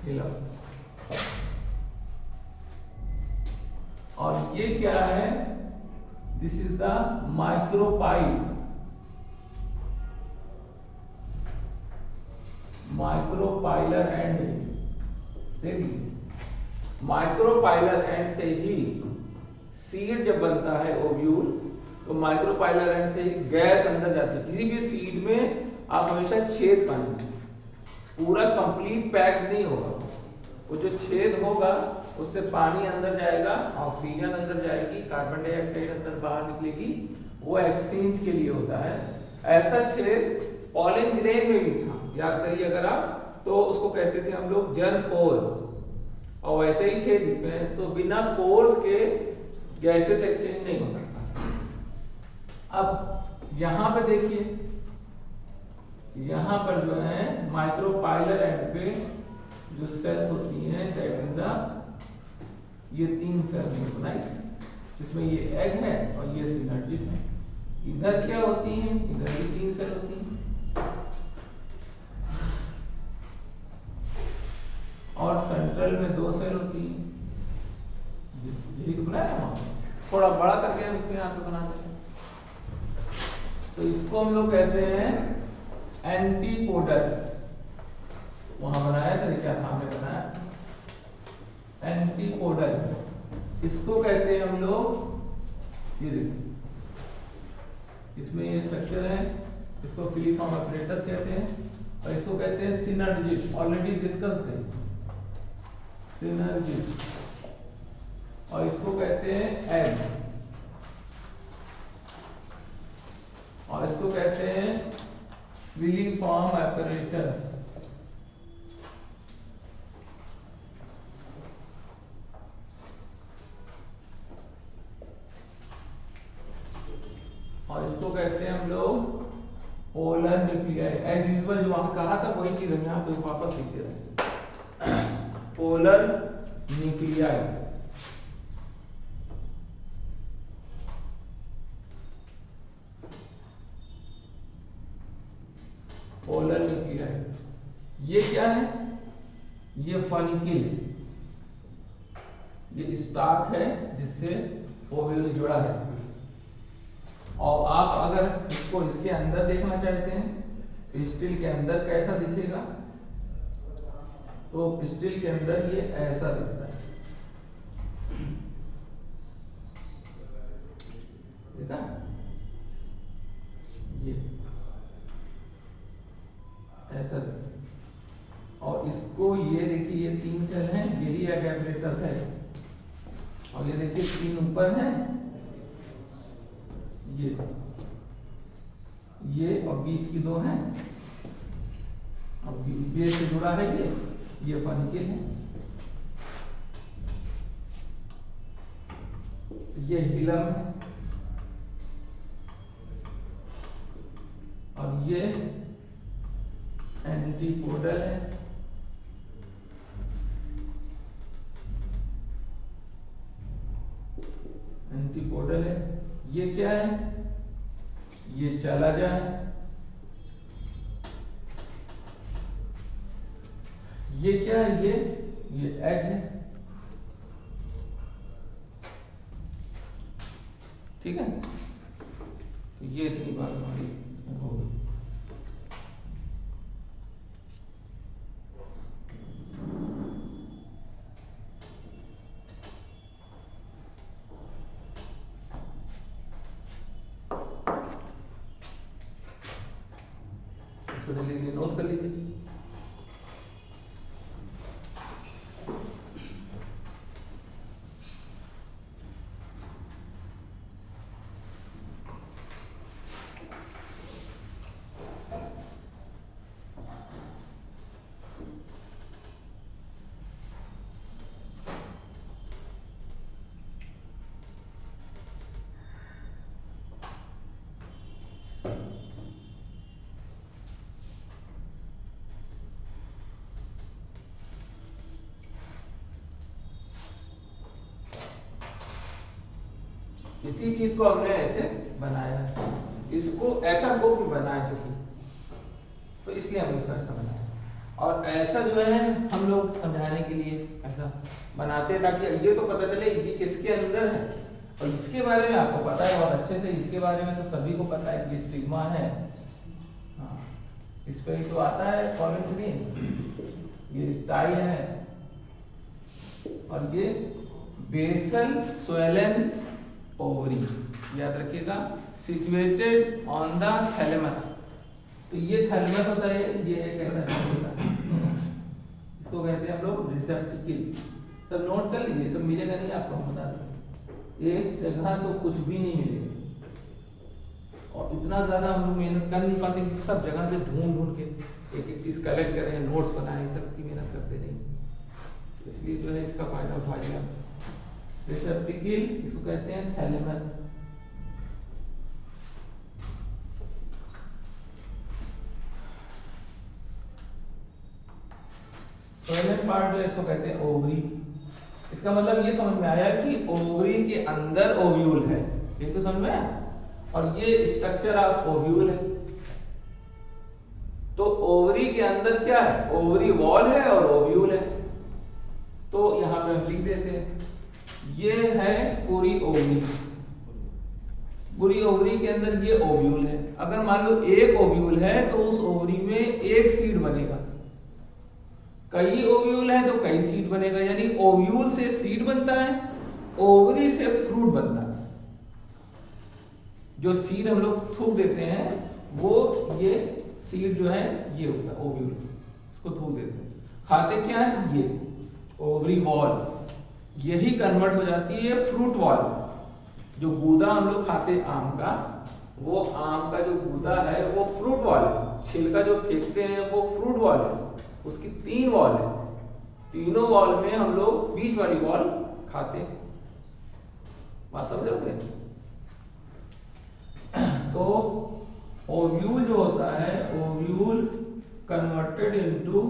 हिलम। और ये क्या है? This is the micropyle, micropylar and. देखिए, माइक्रोपाइलर एंड से ही सीड जब बनता है ओव्यूल, तो माइक्रोपाइलर एंड से ही गैस अंदर जाती है। किसी भी सीड में आप हमेशा छेद पाएंगे, पूरा कंप्लीट पैक नहीं होगा। वो जो छेद होगा उससे पानी अंदर जाएगा, ऑक्सीजन अंदर जाएगी, कार्बन डाइऑक्साइड अंदर बाहर निकलेगी, वो एक्सचेंज के लिए होता है। ऐसा छेद पॉलन ग्रेन में भी था, याद करिए अगर आप, तो उसको कहते थे हम लोग जर्म पोर। और वैसे ही छेद इसमें है, तो बिना पोर्स के गैसेस एक्सचेंज नहीं हो सकता। अब यहां पे देखिए, यहां पर जो है माइक्रोपाइलर एंड पे जो सेल्स होती हैं, दैट इज द, ये 3 सेल्स में बनाई, इसमें ये एग है और ये सिनर्जिड है। इधर क्या होती हैं, इधर भी 3 सेल होती हैं, और सेंट्रल में 2 सेल होती हैं। यही तो बनाया ना, थोड़ा बड़ा करके हम इसमें यहाँ पे बनाते हैं। तो इसको हम लोग कहते हैं एंटीपोडल। वहां बनाया था, क्या सामने बनाया, एंटीपोडल इसको कहते हैं हम लोग। ये देखिए, इसमें ये स्ट्रक्चर है, इसको फिलीफॉर्म अपरेटस कहते हैं, और इसको कहते हैं सिनर्जिड। ऑलरेडी डिस्कस थे सिनर्जिड। और इसको कहते हैं एग, और इसको कहते हैं फिलीफॉर्म अपरेटस। और इसको कहते हैं हम लोग पोलर न्यूक्लियाई। एज यूजुअल जो वहां कहा था वही चीज हम यहाँ पे वापस लिख दे रहे हैं, पोलर न्यूक्लियाई। पोलर न्यूक्लियाई ये क्या है, ये फनिकिल, ये स्टार्क है जिससे ओव्यूल जुड़ा है। और आप अगर इसको इसके अंदर देखना चाहते हैं, पिस्टिल के अंदर कैसा दिखेगा, तो पिस्टिल के अंदर ये ऐसा दिखता है, देखा ये ऐसा दिखता है। और इसको ये देखिए, ये 3 सेल हैं, यही एगैब्रेटस है। और ये देखिए 3 ऊपर है, ये और बीच की 2 हैं, अब बेस से जुड़ा है ये फनिकिल है, ये हिलम है, और ये एंटीपोडल है, एंटीपोडल है। ये क्या है, ये चला जाए, ये क्या है, ये एग है, ठीक है। तो ये इतनी बात हमारी हो गई। इसको जल्दी नोट कर लीजिए। इसी चीज को हमने ऐसे बनाया, इसको ऐसा बुक में बनाया चुकी, तो इसलिए हमने इसको ऐसा बनाया। और ऐसा जो है हम लोग समझाने के लिए ऐसा बनाते हैं, ताकि ये तो पता चले ये किसके अंदर है। और इसके बारे में आपको पता है बहुत अच्छे से, इसके बारे में तो सभी को पता है कि स्टिग्मा है, हाँ इस पे ही तो आता है पॉलन ग्रेन, ये स्टाइल है, और ये बेसल स्वेलन ओवरी, याद रखिएगा, सिचुएटेड ऑन द थैलेमस। तो ये थैलेमस होता है, ये एक ऐसा होता है, इसको कहते हैं हम लोग रिसेप्टिकल, सब नोट कर लीजिए, सब मिलेगा नहीं आपको, हम बता दें एक जगह तो कुछ भी नहीं मिलेगा। और इतना ज्यादा हम लोग मेहनत कर नहीं पाते कि सब जगह से ढूंढ ढूंढ के एक एक चीज कलेक्ट करें, नोट्स बनाएं, सबकी मेहनत करते नहीं। इसलिए जो है इसका फायदा उठाइए आप। रिसेप्टिकल इसको कहते हैं थैलेमस। सोलर पार्ट जो है इसको कहते हैं ओवरी। इसका मतलब ये समझ में आया कि ओवरी के अंदर ओव्यूल है, ये तो समझ में आया। और ये स्ट्रक्चर ऑफ ओव्यूल है। तो ओवरी के अंदर क्या है, ओवरी वॉल है और ओव्यूल है। तो यहां पे हम लिख देते हैं ये है पूरी ओवरी। पूरी ओवरी के अंदर ये ओव्यूल है। अगर मान लो एक ओव्यूल है तो उस ओवरी में एक सीड बनेगा, कई ओव्यूल है तो कई सीड बनेगा। यानी ओव्यूल से सीड बनता है, ओवरी से फ्रूट बनता है। जो सीड हम लोग थूक देते हैं वो ये सीड जो है ये होता है ओव्यूल, इसको थूक देते हैं। खाते क्या है, ये ओवरी वॉल, यही कन्वर्ट हो जाती है फ्रूट वॉल। जो गूदा हम लोग खाते आम का, वो आम का जो गूदा है वो फ्रूट वॉल है। छिलका जो फेंकते हैं वो फ्रूट वॉल है। उसकी 3 वॉल है, तीनों वॉल में हम लोग बीच वाली वॉल खाते हैं। बात समझोगे? तो ओव्यूल जो होता है, ओव्यूल कन्वर्टेड इनटू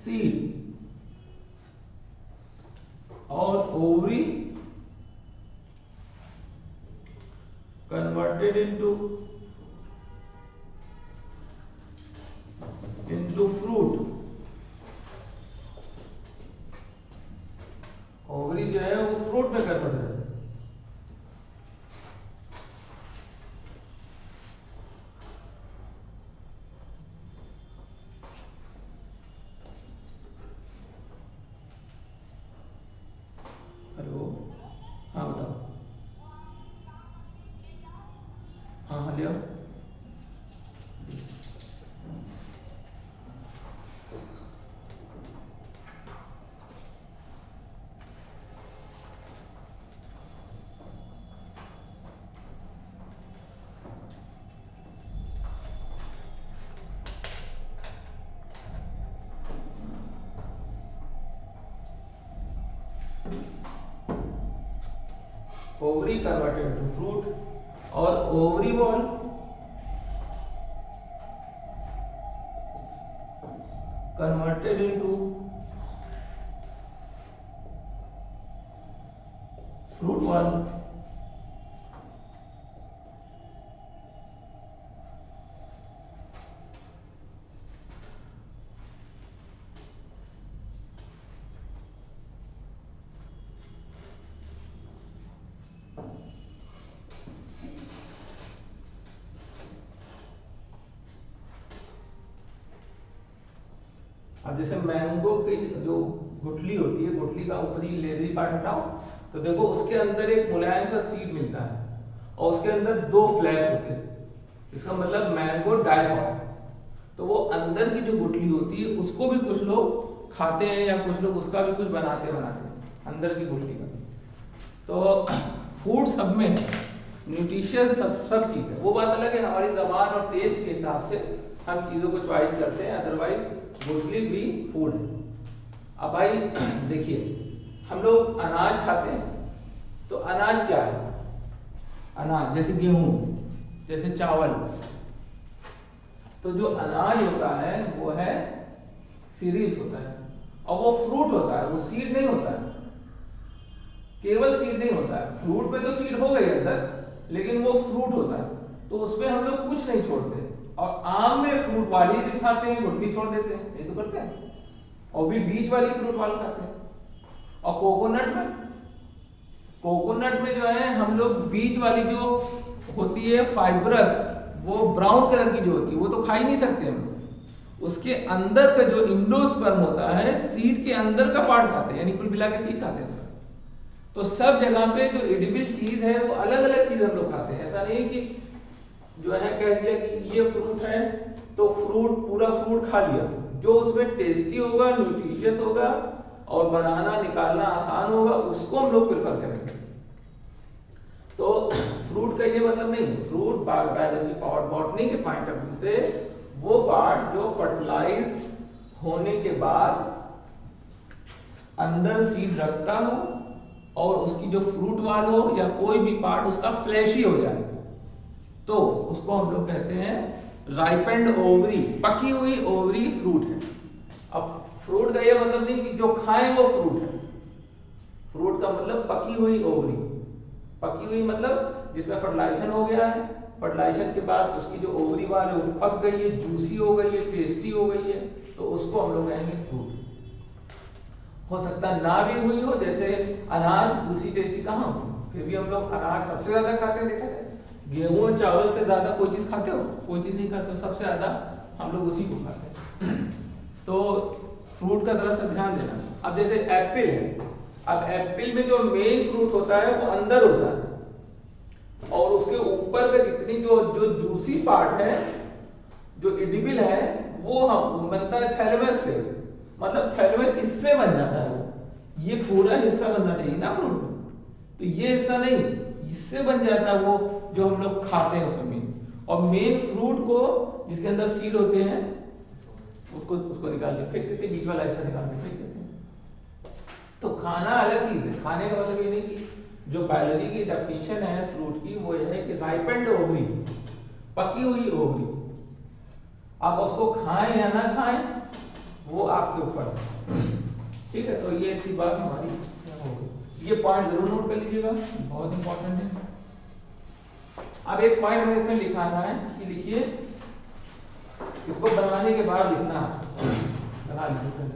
सीड, और ovary converted into fruit. Ovary जो है वो फ्रूट में कन्वर्ट हो जाता है। हेलो, हाँ बताओ। हाँ हाँ ले आओ। ओवरी कन्वर्टेड टू फ्रूट, और ovary wall converted into fruit wall. अब जैसे मैंगो की जो गुठली होती है, गुठली का ऊपरी लेदरी पार्ट हटाओ तो देखो उसके अंदर एक मुलायम सा सीड मिलता है और उसके अंदर 2 फ्लैग होते हैं। इसका मतलब मैंगो डाइकॉट। तो वो अंदर की जो गुठली होती है उसको भी कुछ लोग खाते हैं या कुछ लोग उसका भी कुछ बनाते हैं अंदर की गुठली का। तो फूड सब में है, न्यूट्रिशन सब चीज है। वो बात अलग है हमारी जबान और टेस्ट के हिसाब से हम चीजों को चॉइस करते हैं, अदरवाइज गुठली भी फूड है। अब भाई देखिए, हम लोग अनाज खाते हैं, तो अनाज क्या है? अनाज जैसे गेहूं, जैसे चावल। तो जो अनाज होता है वो है सीरियल्स होता है, और वो फ्रूट होता है, वो सीड नहीं होता है। केवल सीड नहीं होता है, फ्रूट में तो सीड हो गई अंदर, लेकिन वो फ्रूट होता है तो उसमें हम लोग कुछ नहीं छोड़ते। और आम में फ्रूट वाली से खाते हैं, गुठली छोड़ देते हैं, ये तो करते हैं। और भी बीच वाली फ्रूट वाली खाते हैं। और कोकोनट में जो है हम लोग बीच वाली जो होती है फाइब्रस, वो ब्राउन कलर की जो होती है वो तो खा ही नहीं सकते हम। उसके अंदर का जो इंडोस्पर्म होता है, सीड के अंदर का पार्ट खाते हैं, यानी कुल मिला के सीड खाते हैं उसका। तो सब जगह पे जो एडिबल चीज है वो अलग अलग चीज हम लोग खाते हैं। ऐसा नहीं कि जो है कह दिया कि ये फ्रूट है तो फ्रूट पूरा फ्रूट खा लिया, जो उसमें टेस्टी होगा, न्यूट्रिशियस होगा और बनाना निकालना आसान होगा, उसको हम लोग प्रेफर करेंगे। तो फ्रूट का ये मतलब नहीं, फ्रूट बायोलॉजी बॉटनी के पॉइंट ऑफ व्यू से वो पार्ट जो फर्टिलाइज होने के बाद अंदर सीड रखता हो और उसकी जो फ्रूट वाल हो या कोई भी पार्ट उसका फ्लैशी हो जाए, तो उसको हम लोग कहते हैं राइपेंड ओवरी, पकी हुई ओवरी फ्रूट है। अब फ्रूट का ये मतलब नहीं कि जो खाएं वो फ्रूट है। फ्रूट का मतलब पकी हुई ओवरी, पकी हुई मतलब जिसमें फर्टिलाइजेशन हो गया है, फर्टिलाइजेशन के बाद उसकी जो ओवरी वाल है वो पक गई है, जूसी हो गई है, टेस्टी हो गई है, तो उसको हम लोग कहेंगे फ्रूट। हो सकता है ना भी हुई हो, जैसे अनाज जूसी टेस्टी कहाँ हो, फिर भी हम लोग अनाज सबसे ज्यादा खाते हैं। देखा है गेहूं और चावल से ज्यादा कोई चीज खाते हो? कोई चीज नहीं खाते हो, सबसे ज्यादा हम लोग उसी को खाते हैं। तो फ्रूट का जरा सा ध्यान देना। अब जैसे एप्पल है, अब एप्पल में जो मेन फ्रूट होता है वो अंदर होता है और उसके ऊपर का जितनी जो जो जूसी पार्ट है, जो एडिबल है, वो हम बनता है थैलेमस से, मतलब थैलेमस इससे बन जाता है वो। ये पूरा हिस्सा बनना चाहिए ना फ्रूट में, तो ये हिस्सा नहीं, इससे बन जाता है वो जो हम लोग खाते हैं उसमें मेन। और मेन फ्रूट को जिसके अंदर सीड होते हैं उसको निकाल के फेंक देते हैं, बीच वाला हिस्सा निकाल के फेंक देते हैं। तो खाना अलग चीज है। खाने का मतलब ये नहीं कि जो बायोलॉजी की डेफिनेशन है फ्रूट की वो है कि राइपेंड ओवरी, पकी हुई ओवरी। आप उसको खाएं या ना खाएं वो आपके ऊपर है। ठीक है, तो ये थी बात हमारी। ये पॉइंट जरूर नोट कर लीजिएगा, बहुत इंपॉर्टेंट है। अब एक पॉइंट हमें इसमें लिखाना है कि लिखिए, इसको बनाने के बाद लिखना, बना लीजिए।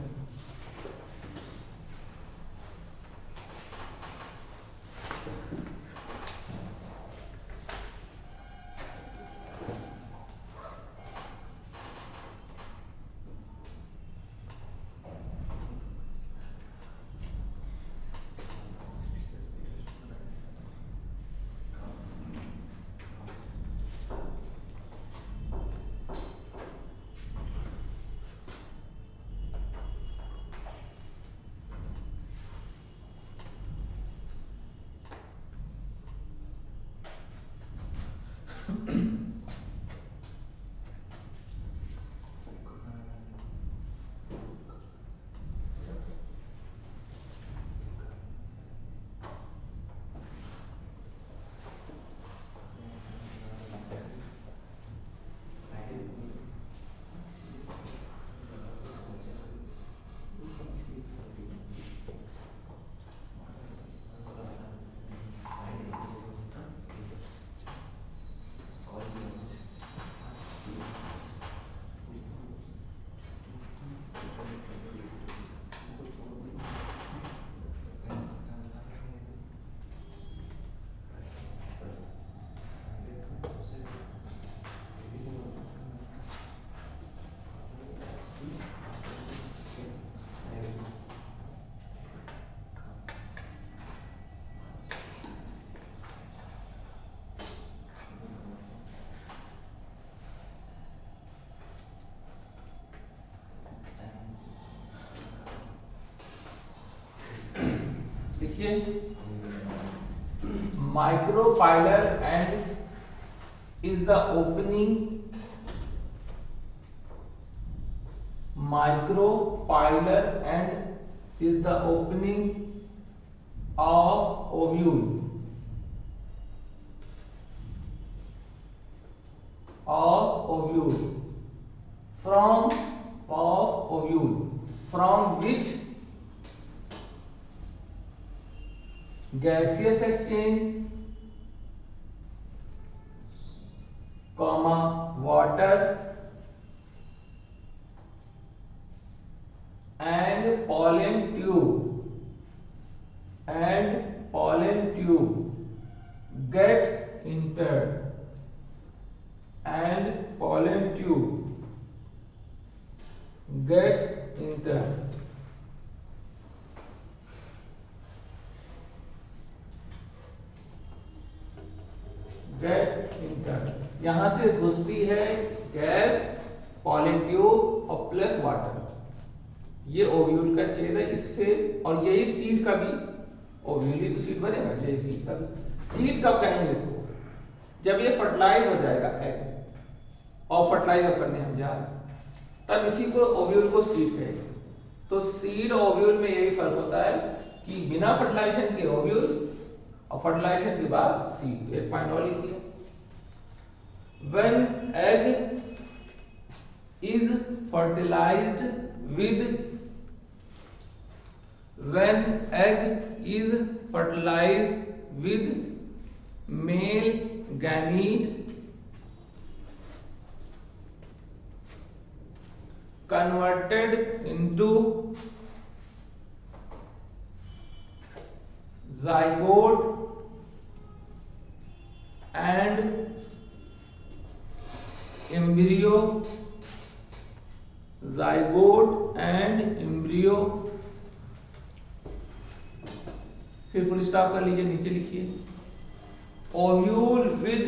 देखिए, micropylar and is the opening, micropylar and is the opening of ovule, from which gaseous exchange, comma water and pollen tube get entered, and pollen tube get entered. यहां से घुसती है गैस, पॉलन ट्यूब और plus water. ये ovule का छेद है इससे, और यही सीड का भी, ओव्यूल ही तो सीड बनेगा, यही सीड का भी। सीड कब कहेंगे इसको? जब ये फर्टिलाइज हो जाएगा एग, और फर्टिलाइज करने हम जा रहे हैं, तब इसी को ओव्यूल को सीड कहेंगे। तो सीड और ओव्यूल में यही फर्क होता है कि बिना फर्टिलाइजेशन के ओव्यूल और फर्टिलाइजेशन के बाद सीड। एक पॉइंट और लिखिए, when egg is fertilized with when egg is fertilized with male gamete converted into zygote and embryo, zygote and embryo, फिर फुल स्टॉप कर लीजिए, नीचे लिखिए ovule with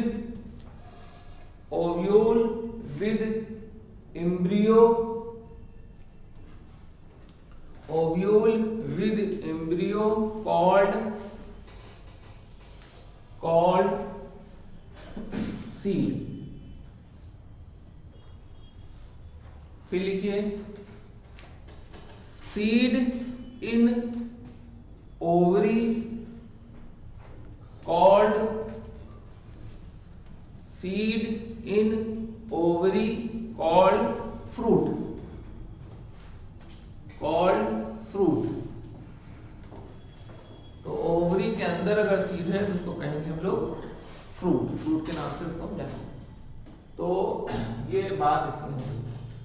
embryo, ovule with embryo called seed। फिर लिखिए seed in ovary called fruit, तो ovary के अंदर अगर सीड है तो उसको कहेंगे हम लोग फ्रूट के नाम से उसको हम जानेंगे। तो ये बात इतनी होगी,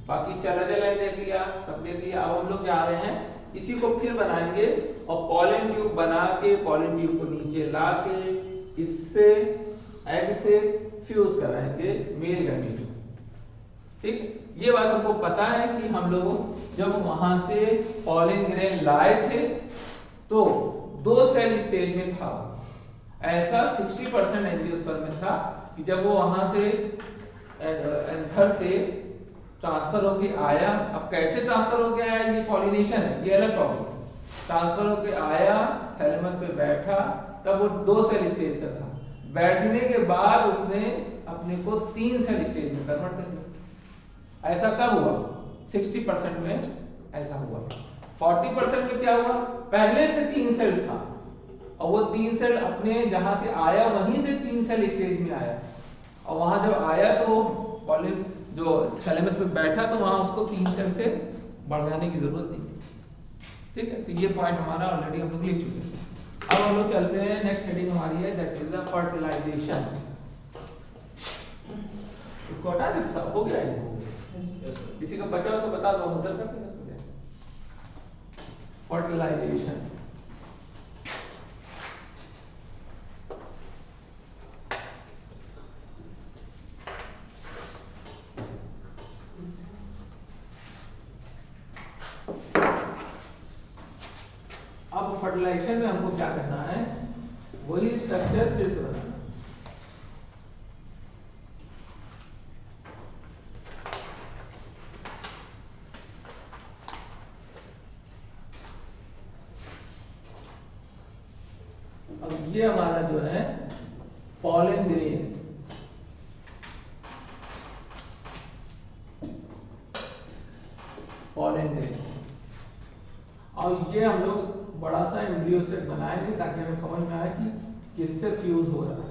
बाकी चैलेंज लाइन देख लिया, सब देख लिया। अब हम लोग जा रहे हैं इसी को फिर बनाएंगे, और पॉलन ट्यूब बना के पॉलन ट्यूब को नीचे ला के इससे एग से फ्यूज कराएंगे मेल गैमीट। ठीक, ये बात हमको पता है कि हम लोग जब वहां से पॉलन ग्रेन लाए थे तो 2 सेल स्टेज में था। ऐसा 60% एंजियोस्पर्म में था कि जब वो वहां से एंथर से ट्रांसफर होके आया, अब कैसे ट्रांसफर होके आया ये पॉलिनेशन है, ये अलग टॉपिक है। ट्रांसफर होके आया, थैलेमस पे बैठा, तब वो 2 सेल स्टेज का था। बैठने के बाद उसने अपने को 3 सेल स्टेज में कन्वर्ट कर दिया। ऐसा कब हुआ? 60% में ऐसा हुआ। 40% में क्या हुआ? पहले से 3 सेल था और वो 3 सेल अपने जहां से आया वहीं से 3 सेल स्टेज में आया, और वहां जब आया तो पॉलिन जो थैलेमस पे बैठा तो वहां उसको 3 सेल से बढ़ाने की जरूरत नहीं। ठीक है, तो ये पॉइंट हमारा ऑलरेडी हम लोग लिख चुके हैं। अब हम लोग चलते हैं, नेक्स्ट हेडिंग हमारी है दैट इज द फर्टिलाइजेशन। इसको हटा दे, हो गया ये, किसी का बचा हो तो बता दो, उधर कर देंगे। फर्टिलाइजेशन, अब फर्टिलाइजेशन में हमको क्या करना है? वही स्ट्रक्चर फिर से बनाना। अब ये हमारा जो है पॉलन ग्रेन, और ये हम लोग बड़ा सा एम्ब्रियो सेट बनाएंगे ताकि हमें समझ में आए कि किससे फ्यूज हो रहा है।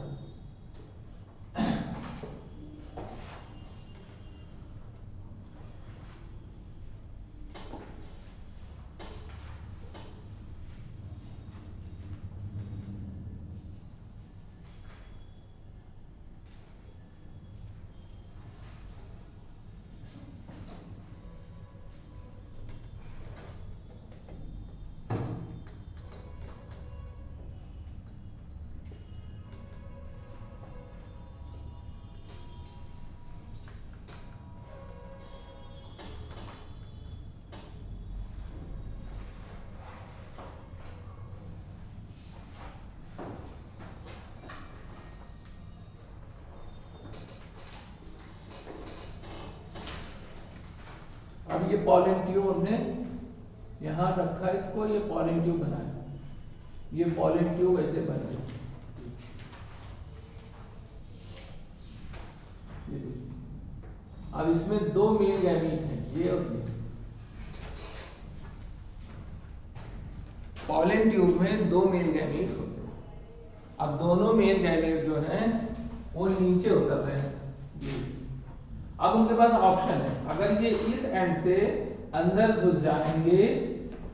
अब ये पॉलन ट्यूब हमने यहाँ रखा इसको, ये पॉली ट्यूब बनाया, ये पॉली ट्यूब ऐसे बन गई। ये देखिए, अब इसमें दो मेल गैमीट हैं, ये और ये। पॉलन ट्यूब में दो मेल गैमीट होते हैं। अब दोनों मेल गैमीट जो हैं वो नीचे उतर रहे हैं। अब उनके पास ऑप्शन है, अगर ये इस एंड से अंदर घुस जाएंगे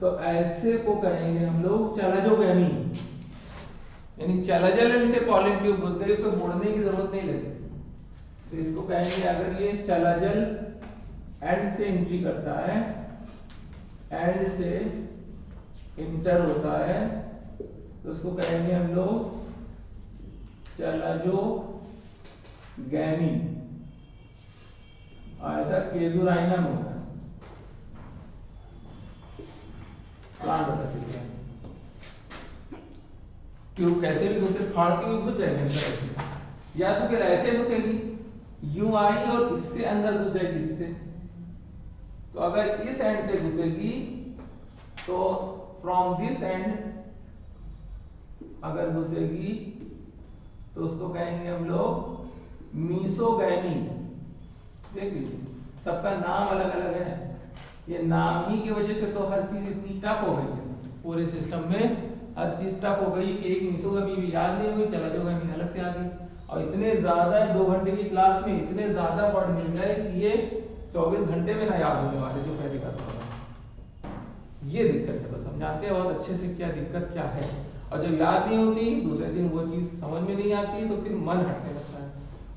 तो ऐसे को कहेंगे हम लोग चलाजोगैमी, यानी चलाजल से पॉलन ट्यूब घुस गई, उसको मोड़ने की जरूरत नहीं लगी, तो इसको कहेंगे अगर ये चलाजल एंड से एंट्री करता है, एंड से इंटर होता है, तो उसको कहेंगे हम लोग चलाजोगैमी। ऐसा केजुराइना में होता है, प्लांट होता है। ट्यूब कैसे भी घुसे, फाड़ती हुई घुस जाएगी अंदर ऐसे, या तो फिर ऐसे घुसेगी, यूं आई और इससे अंदर घुस जाएगी इससे। तो अगर इस एंड से घुसेगी तो फ्रॉम दिस एंड अगर घुसेगी तो उसको कहेंगे हम लोग मीसोगैमी। देख लीजिए, सबका नाम अलग अलग है, ये नाम ही की वजह से तो हर चीज इतनी टफ हो गई है, पूरे सिस्टम में हर चीज टफ हो गई कि एक मीसोगैमी भी याद नहीं हुई, चलाजोगैमी अलग से आ गई। और इतने ज्यादा 2 घंटे की क्लास में इतने ज्यादा वर्ड मिल गए कि ये 24 घंटे में ना याद होने वाले जो पहली बार पढ़ा। ये दिक्कत है, बस हम जानते हैं बहुत अच्छे से क्या दिक्कत क्या है, और जब याद नहीं होती दूसरे दिन वो चीज समझ में नहीं आती तो फिर मन हटने लगता है,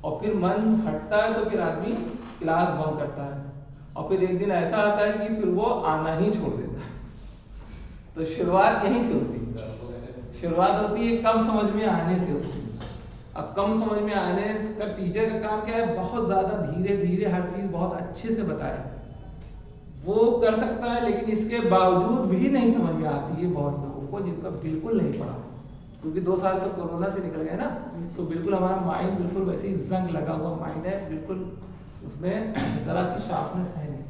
और फिर मन हटता है तो फिर आदमी क्लास बंक करता है, और फिर एक दिन ऐसा आता है कि फिर वो आना ही छोड़ देता है। तो शुरुआत यहीं से होती है, शुरुआत होती है कम समझ में आने से होती है। अब कम समझ में आने का टीचर का काम क्या है, बहुत ज्यादा धीरे धीरे हर चीज बहुत अच्छे से बताए, वो कर सकता है, लेकिन इसके बावजूद भी नहीं समझ में आती है बहुत लोगों को जिनका बिल्कुल नहीं पढ़ा, क्योंकि 2 साल तो कोरोना से निकल गए ना, तो बिल्कुल हमारा माइंड बिल्कुल वैसे ही जंग लगा हुआ माइंड है, बिल्कुल उसमें जरा सी शार्पनेस है नहीं।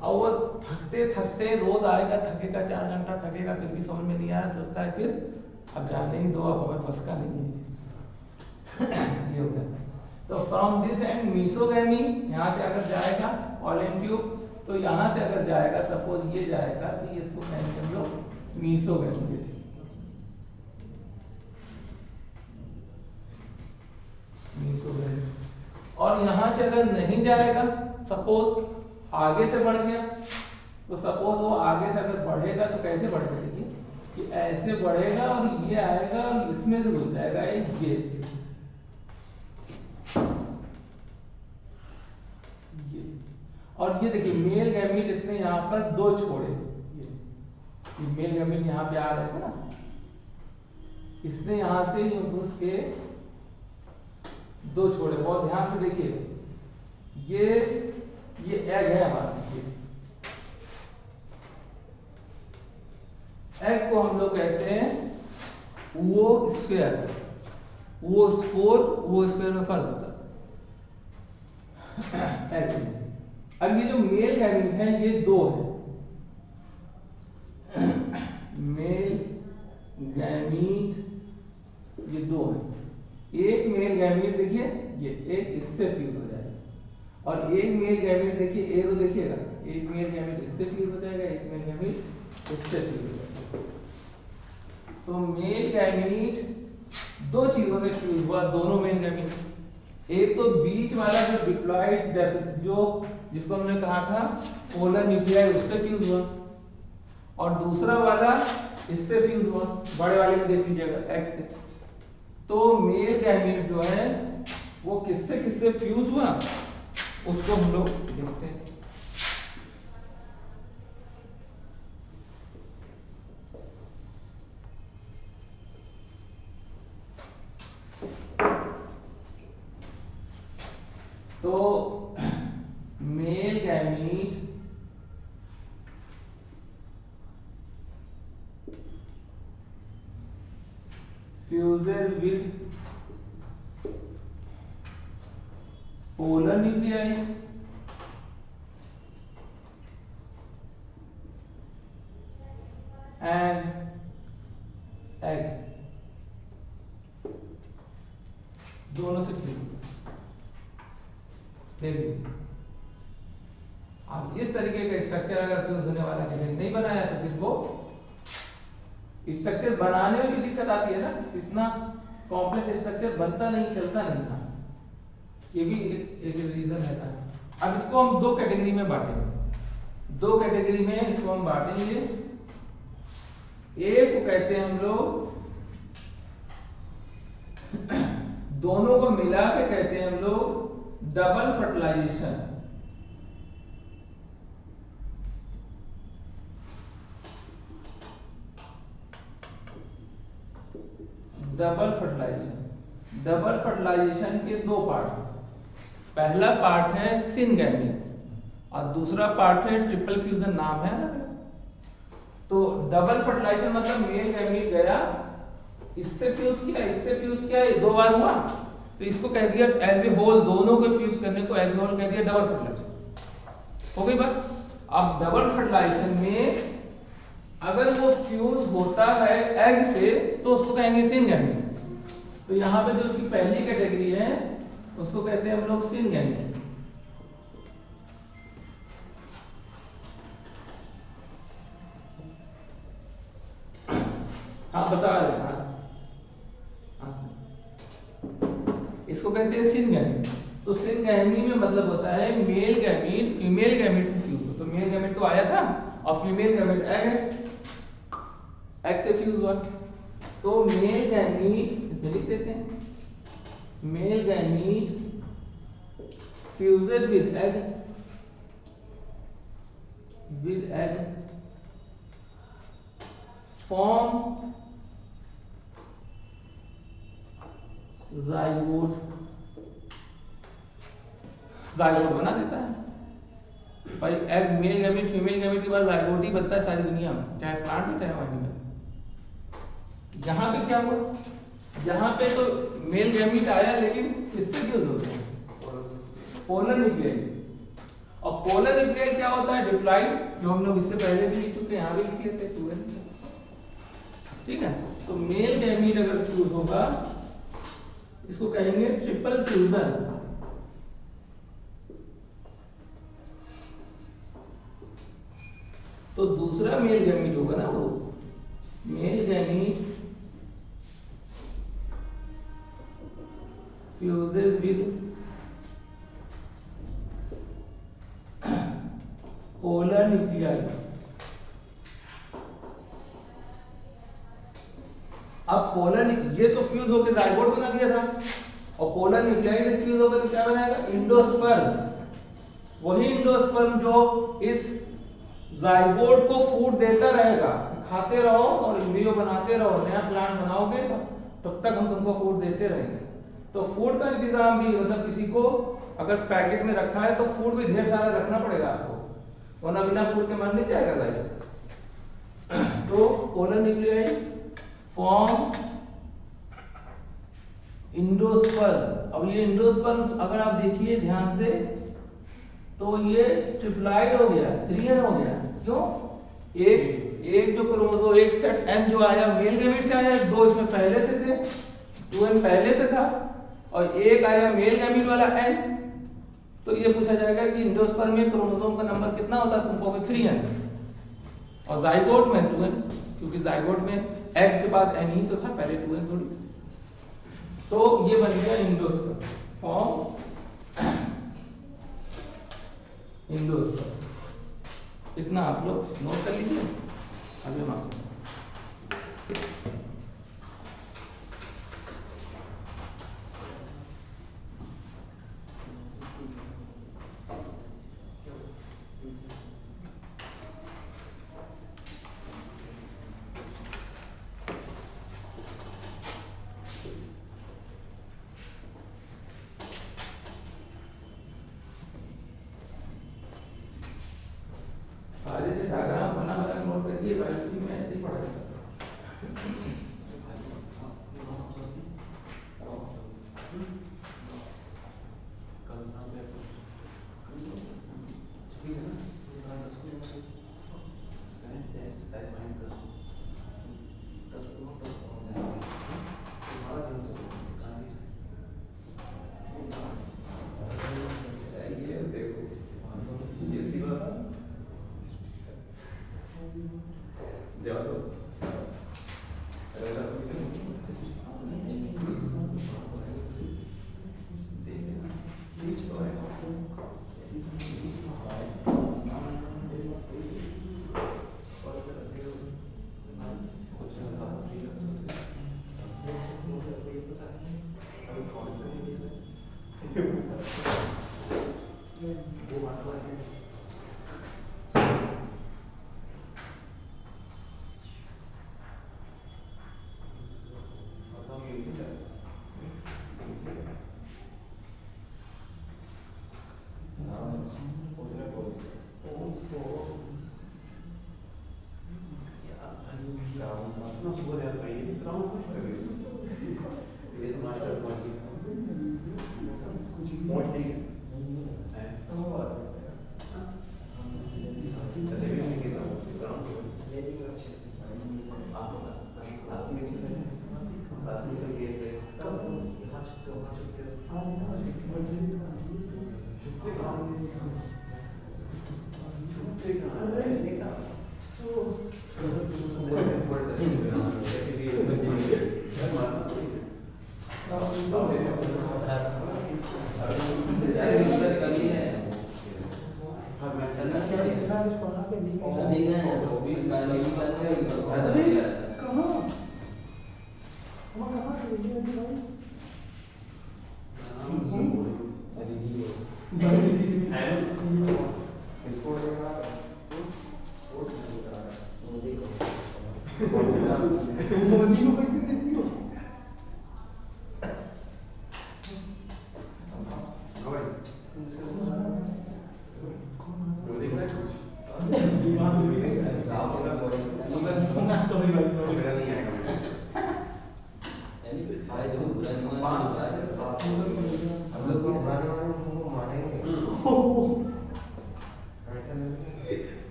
और वो थकते थकते रोज आएगा, थकेगा 4 घंटा थकेगा, फिर भी समझ में नहीं आया, सोचता है फिर अब जाने ही दो, अब हमें बस का नहीं है। ये हो गया। तो फ्रॉम दिस एंड मीसोगैमी, यहाँ से अगर जाएगा पॉलन ट्यूब, तो यहाँ से अगर जाएगा, सपोज ये जाएगा, तो इसको कहेंगे हम लोग मीसोगैमी। मीसोगैमी। और यहाँ से अगर नहीं जाएगा, सपोज आगे से बढ़ गया, तो सपोज वो आगे से अगर बढ़ेगा तो कैसे बढ़ेगा, देखिए कि ऐसे बढ़ेगा और ये आएगा और इसमें से घुस जाएगा ये। और ये देखिए मेल गैमीट इसने यहाँ पर 2 छोड़े, ये मेल गैमीट यहाँ पे आ रहे थे ना, इसने यहाँ से घुस के 2 छोड़े। बहुत ध्यान से देखिए, ये एग है हमारा, एग को हम लोग कहते हैं वो स्फीयर, वो स्पोर, वो स्फीयर में फर्क होता है। एग अब ये जो मेल गैमीट है ये 2 है, मेल गैमीट ये 2 है। एक मेल गैमीट देखिए ये एक इससे फ्यूज हो जाएगा, और एक मेल गैमीट देखिए एरो देखिएगा, एक मेल गैमीट इससे फ्यूज हो जाएगा, एक मेल गैमीट इससे फ्यूज हो जाएगा। तो मेल गैमीट 2 चीजों से फ्यूज हुआ, दोनों मेल गैमीट। एक तो बीच वाला जो डिप्लॉयड जो जिसको हमने कहा था पोलर न्यूक्लियाई, उससे फ्यूज हुआ, और दूसरा वाला इससे फ्यूज हुआ, बड़े वाले में देख लीजिएगा एक्स से। तो मेल गैमीट जो है वो किससे किससे फ्यूज हुआ उसको हम लोग देखते हैं। तो male gamete fuses with polar nuclei and egg दोनों से फ्यूज। देखिए अब इस तरीके का स्ट्रक्चर अगर फ्यूज होने वाला किसी ने नहीं बनाया तो फिर वो स्ट्रक्चर बनाने में भी दिक्कत आती है ना, इतना कॉम्प्लेक्स स्ट्रक्चर बनता नहीं, चलता नहीं था, ये भी एक रीजन रहता है। अब इसको हम दो कैटेगरी में बांटेंगे, दो कैटेगरी में इसको हम बांटेंगे। एक को कहते हैं हम लोग, दोनों को मिला के कहते हैं हम लोग double fertilisation. Double fertilisation, double fertilisation के दो पार्ट, पहला पार्ट है सिनगैमी और दूसरा पार्ट है ट्रिपल फ्यूजन, नाम है ना। तो डबल फर्टिलाइजेशन मतलब मेल गैमीट गया, इससे फ्यूज किया, इससे फ्यूज किया, ये दो बार हुआ, तो इसको कह दिया एज ए होल, दोनों को फ्यूज करने को एज ए होल कह दिया डबल फर्टिलाइजेशन। हो गई बात। अब डबल फर्टिलाइजेशन में अगर वो फ्यूज होता है एग से तो उसको कहेंगे सिनगैमी। तो यहाँ पे जो उसकी पहली कैटेगरी है उसको कहते हैं हम लोग सिनगैमी। हाँ बता रहे हैं, इसको कहते हैं सिनगैमी। तो सिनगैमी में मतलब होता है मेल गैमीट फीमेल गैमीट से फ्यूज हो। तो मेल गैमीट तो आया था और फीमेल गैमीट एग से फ्यूज हुआ। तो मेल गैमीट इसमें लिख देते हैं, male gamete fused with egg, form zygote, zygote बना देता है भाई। Egg male gamete female gamete के बाद जाइगोट ही बनता है सारी दुनिया में, चाहे प्लांट हो चाहे एनिमल। यहाँ पे क्या हुआ, यहाँ पे तो मेल गैमीट आया लेकिन किससे फ्यूज होते हैं, पोलर न्यूक्लियाई से। और पोलर न्यूक्लियाई क्या होता है, डिप्लॉइड, जो हम लोग इससे पहले भी लिख चुके हैं, यहाँ भी लिख लेते हैं 2n। ठीक है, तो मेल गैमीट अगर फ्यूज होगा इसको कहेंगे ट्रिपल फ्यूजन। तो दूसरा मेल गैमीट होगा ना, वो male gamete fuses with polar nuclei. अब पोलर, ये तो फ्यूज होकर जाइगोट बना दिया था, और पोलर न्यूक्लियाई से फ्यूज होकर तो क्या बनाएगा, इंडोस्पर्म। वही इंडोस्पर्म जो इस जाइगोट को फूड देता रहेगा, खाते रहो और एम्ब्रियो बनाते रहो, नया प्लांट बनाओगे तब तक हम तुमको फूड देते रहेंगे। तो फूड का इंतजाम भी, मतलब किसी को अगर पैकेट में रखा है तो फूड भी ढेर सारा रखना पड़ेगा आपको, वरना बिना फूड के मर नहीं जाएगा जाइगोट। तो पोलर न्यूक्लियाई फॉर्म इंडोस्पर्म। अब ये इंडोस्पर्म अगर आप देखिए ध्यान से तो ये ट्रिप्लाइड हो गया, 3n हो गया। क्यों, एक जो क्रोमोसोम, एक सेट n जो आया मेल गैमीट से आया, दो इसमें पहले से थे, 2n पहले से था, और एक आया मेल गैमीट वाला n। तो ये पूछा जाएगा कि इंडोस्पर्म में क्रोमोसोम का नंबर कितना होता है, तुम कहोगे 3n, और जाइगोट में 2n, क्योंकि जाइगोट में एग के पास n ही तो था पहले, 2n थोड़ी। तो ये बन गया इंडोस्पर्म, फॉर्म इंडोस्पर्म। इतना आप लोग नोट कर लीजिए। अगले मार्क्स आगे से डायग्राम बना बना नोट करिए, बायोलॉजी में ऐसे ही पढ़ाया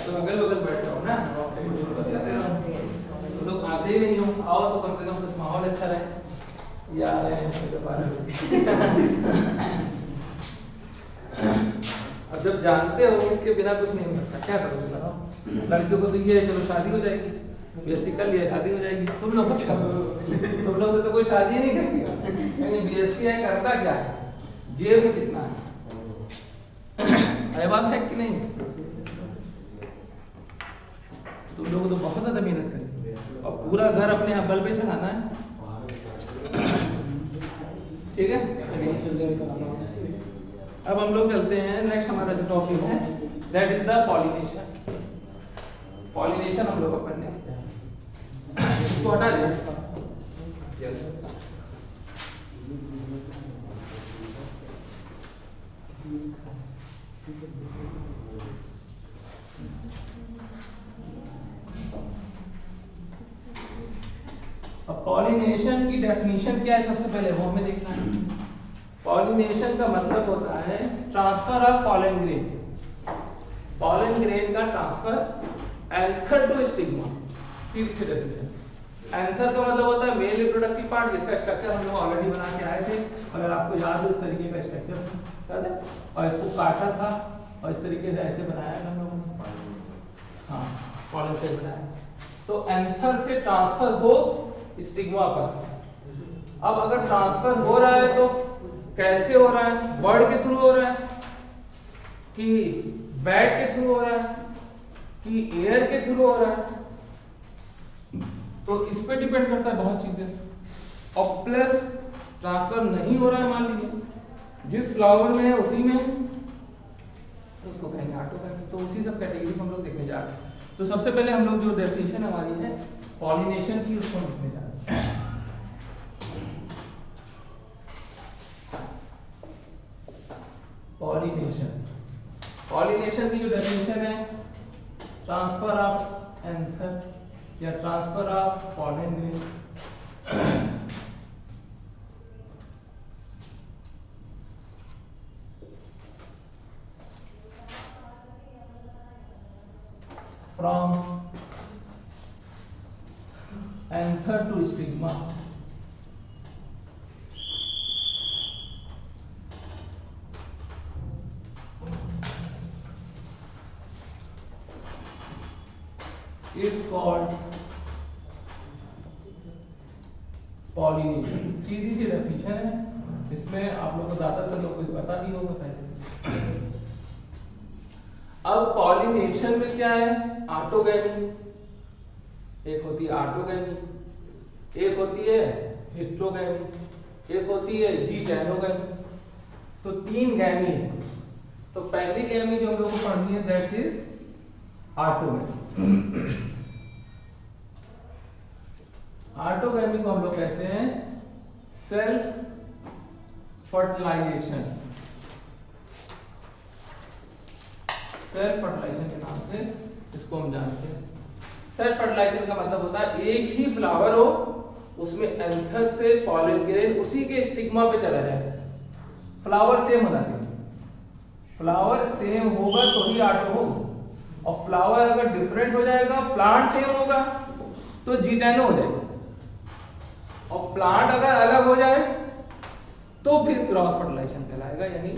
तो अगल बगल बैठ रहा हूँ ना, तो लोग आते ही नहीं हो, आओ तो कम से कम कुछ माहौल अच्छा रहे। या अब जब जानते हो इसके बिना कुछ नहीं हो सकता, क्या करोगे बताओ। लड़कियों को तो ये है चलो शादी हो जाएगी, बीएससी कर लिया शादी हो जाएगी, तुम लोग क्या तुम लोग से तो कोई शादी नहीं करती। बीएससी है करता क्या है, जेब में कितना है, बात है कि नहीं। तुम लोगों को तो बहुत ज्यादा मेहनत करनी और पूरा घर अपने बल पे चलाना है, ठीक है। अब हम लोग चलते हैं नेक्स्ट, हमारा जो टॉपिक है that is the pollination. Pollination हम लोग पढ़ने इसको हटा दें। अब पॉलिनेशन की डेफिनेशन क्या है सबसे पहले वो हमें देखना है। पॉलिनेशन का मतलब होता है transfer of pollen grain, pollen grain का ट्रांसफर एंथर टू स्टिग्मा। सीधी सी डेफिनेशन, एंथर का मतलब होता है मेल रिप्रोडक्टिव पार्ट, जिसका स्ट्रक्चर हम लोग ऑलरेडी बना के आए थे, अगर आपको याद हो इस तरीके का स्ट्रक्चर याद है, और इसको काटा था और इस तरीके से ऐसे बनाया हम लोगों ने, हाँ पॉलन से बनाया। तो एंथर से ट्रांसफर हो स्टिग्मा पर। अब अगर ट्रांसफर हो रहा है तो कैसे हो रहा है, वर्ड के थ्रू हो रहा है कि बैट के थ्रू हो रहा है कि एयर के थ्रू हो रहा है, तो इस पे डिपेंड करता है बहुत चीजें। और प्लस ट्रांसफर नहीं हो रहा है, मान लीजिए जिस फ्लावर में है उसी में, उसको कहेंगे ऑटोगैमी। तो उसी सब कैटेगरी हम लोग देखने जा रहे हैं। तो सबसे पहले हम लोग जो डेफिनेशन हमारी है पॉलिनेशन की, उसको लिखने जा रहे हैं। पॉलिनेशन, पॉलिनेशन की जो डेफिनेशन है ट्रांसफर ऑफ एंथर या transfer of pollen grain from anther to stigma is called pollination। सीधी सी डेफिनेशन है, इसमें आप लोगों को ज्यादातर लोग को पता भी होगा पहले। अब पॉलिनेशन में क्या है, ऑटोगैमी, एक होती है ऑटोगैमी, एक होती है हेटेरोगैमी, एक होती है जीटेनोगैमी। तो तीन गैमी है। तो पहली गैमी जो हम लोग को पढ़नी है दैट इज ऑटोगैमी। ऑटोगैमी को हम लोग कहते हैं सेल्फ फर्टिलाइजेशन, सेल्फ फर्टिलाइजेशन के नाम से इसको हम जानते हैं। सेल्फ फर्टिलाइजेशन का मतलब होता है एक ही फ्लावर हो, उसमें एंथर से पॉलन ग्रेन उसी के स्टिग्मा पे चला जाए। फ्लावर सेम होना चाहिए, फ्लावर सेम होगा तो ही ऑटो होगा, और फ्लावर अगर डिफरेंट हो जाएगा, प्लांट सेम होगा तो जीटेनो हो जाएगा, और प्लांट अगर अलग हो जाए तो फिर क्रॉस फर्टिलाइजेशन कहलाएगा, यानी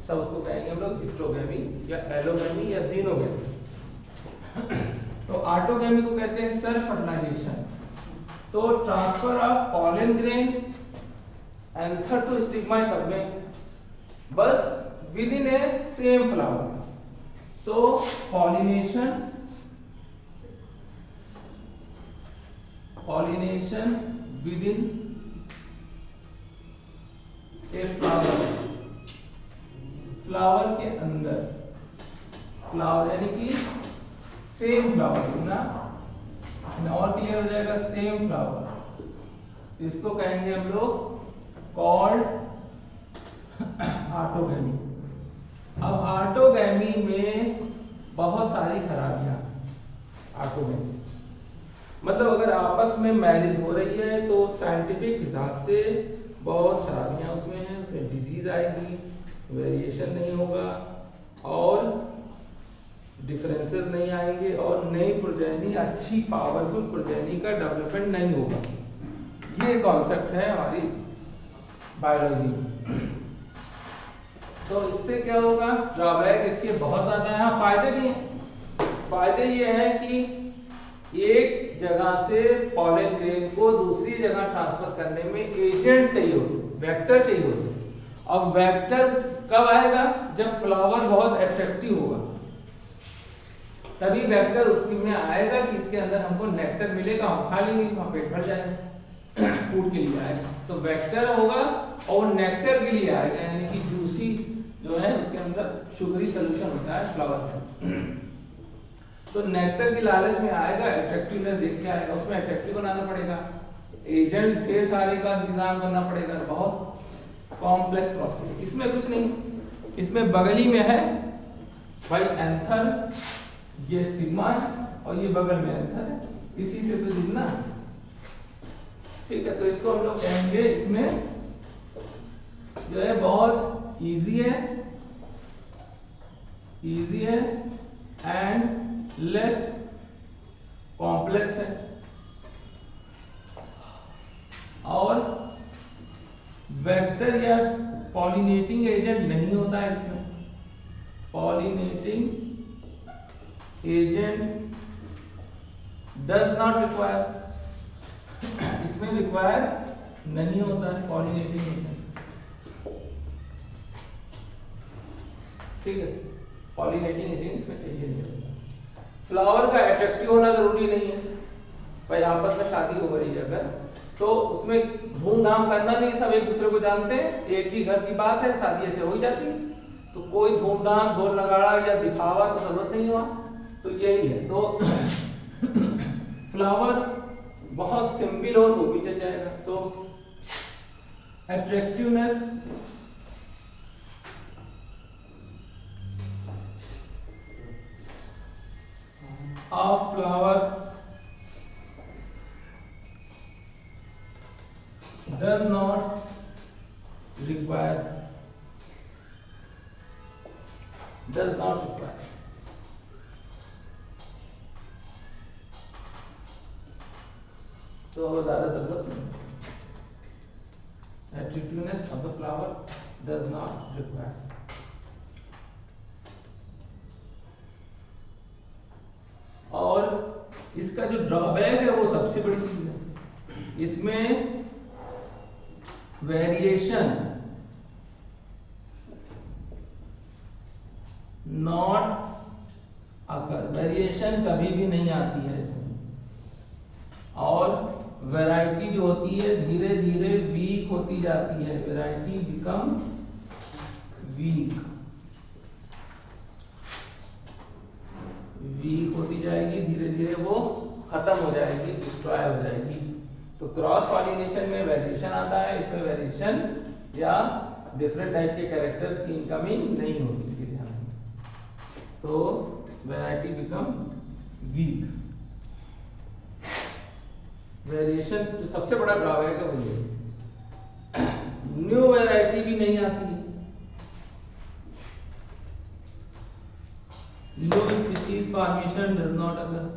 तब उसको कहेंगे हम लोग हेटेरोगैमी या एलोगैमी या जीनोगैमी। तो ऑटोगैमी को कहते हैं सेल्फ फर्टिलाइजेशन। तो transfer of pollen grain anther to stigma सब में, बस within a same flower. तो pollination pollination within a flower, flower के अंदर, फ्लावर यानी कि सेम फ्लावर ना, और क्लियर हो जाएगा, सेम फ्लावर, इसको कहेंगे हम लोग कॉल्ड ऑटोगैमी। अब ऑटोगैमी में बहुत सारी खराबियां, ऑटोगैमी मतलब अगर आपस में मैरिज हो रही है तो साइंटिफिक हिसाब से बहुत खराबियां उसमें हैं, उसमें डिजीज आएगी, वेरिएशन नहीं होगा और डिफरेंसेस नहीं आएंगे और नई प्रोजेनी, अच्छी पावरफुल प्रोजेनी का डेवलपमेंट नहीं होगा। ये कॉन्सेप्ट है हमारी बायोलॉजी में। तो इससे क्या होगा, ड्रॉबैक इसके बहुत ज्यादा है, फायदे भी हैं। फायदे ये है कि एक जगह से पॉलन ग्रेन को दूसरी जगह ट्रांसफर करने में एजेंट चाहिए होते, वेक्टर चाहिए होते। अब वेक्टर कब आएगा, जब फ्लावर बहुत अट्रैक्टिव होगा, तभी वेक्टर उसमें आएगा कि इसके अंदर हमको नेक्टर मिलेगा, हम खा लेंगे तो हम पेट भर जाएगा, फूड के लिए आएगा। तो वेक्टर होगा और नेक्टर के लिए आएगा, यानी कि जूसी जो है उसके अंदर शुगरी सोल्यूशन होता है फ्लावर में। तो नेक्टर की लालच में आएगा, अट्रैक्टिवनेस देख के आएगा, उसमें अट्रैक्टिव बनाना पड़ेगा, एजेंट ढेर सारे का इंतजाम करना पड़ेगा, बहुत कॉम्प्लेक्स प्रोसेस। इसमें कुछ नहीं, इसमें बगल ही में है भाई एंथर, ये स्टिग्मा है और ये बगल में एंथर है, इसी से तो जुड़ना, ठीक है। तो इसको हम लोग कहेंगे, इसमें जो है बहुत इजी है एंड लेस कॉम्प्लेक्स है, और वेक्टर या पॉलिनेटिंग एजेंट नहीं होता है इसमें, pollinating agent does not require, इसमें रिक्वायर नहीं होता है पॉलिनेटिंग एजेंट, ठीक है। पॉलिनेटिंग एजेंट इसमें चाहिए नहीं होता। फ्लावर का अट्रैक्टिव होना जरूरी नहीं है भाई, आपस में शादी हो रही है अगर, तो उसमें धूमधाम करना नहीं, सब एक दूसरे को जानते हैं, एक ही घर की बात है, शादी ऐसे हो ही जाती है, तो कोई धूमधाम ढोल नगाड़ा या दिखावा तो जरूरत नहीं हुआ। तो यही है, तो फ्लावर बहुत सिंपल हो तो भी चल जाएगा। तो attractiveness of flower does not require तो ज्यादा जरूरत नहीं, attractiveness of the flower does not require। और इसका जो ड्रॉबैक है वो सबसे बड़ी चीज है, इसमें वेरिएशन नॉट अकर, वेरिएशन कभी भी नहीं आती है इसमें, और वैरायटी जो होती है धीरे धीरे वीक होती जाती है, वैरायटी बिकम वीक होती जाएगी, धीरे धीरे वो खत्म हो जाएगी, डिस्ट्रॉय हो जाएगी। तो क्रॉस पॉलिनेशन में वेरिएशन आता है, इसमें वेरिएशन या डिफरेंट टाइप के कैरेक्टर्स की इनकमिंग नहीं होती इसके ध्यान में, तो वैरायटी बिकम वीक। वेरिएशन जो सबसे बड़ा ड्रॉबैक है वो ये, न्यू वैरायटी भी नहीं आती है, new species formation does not occur.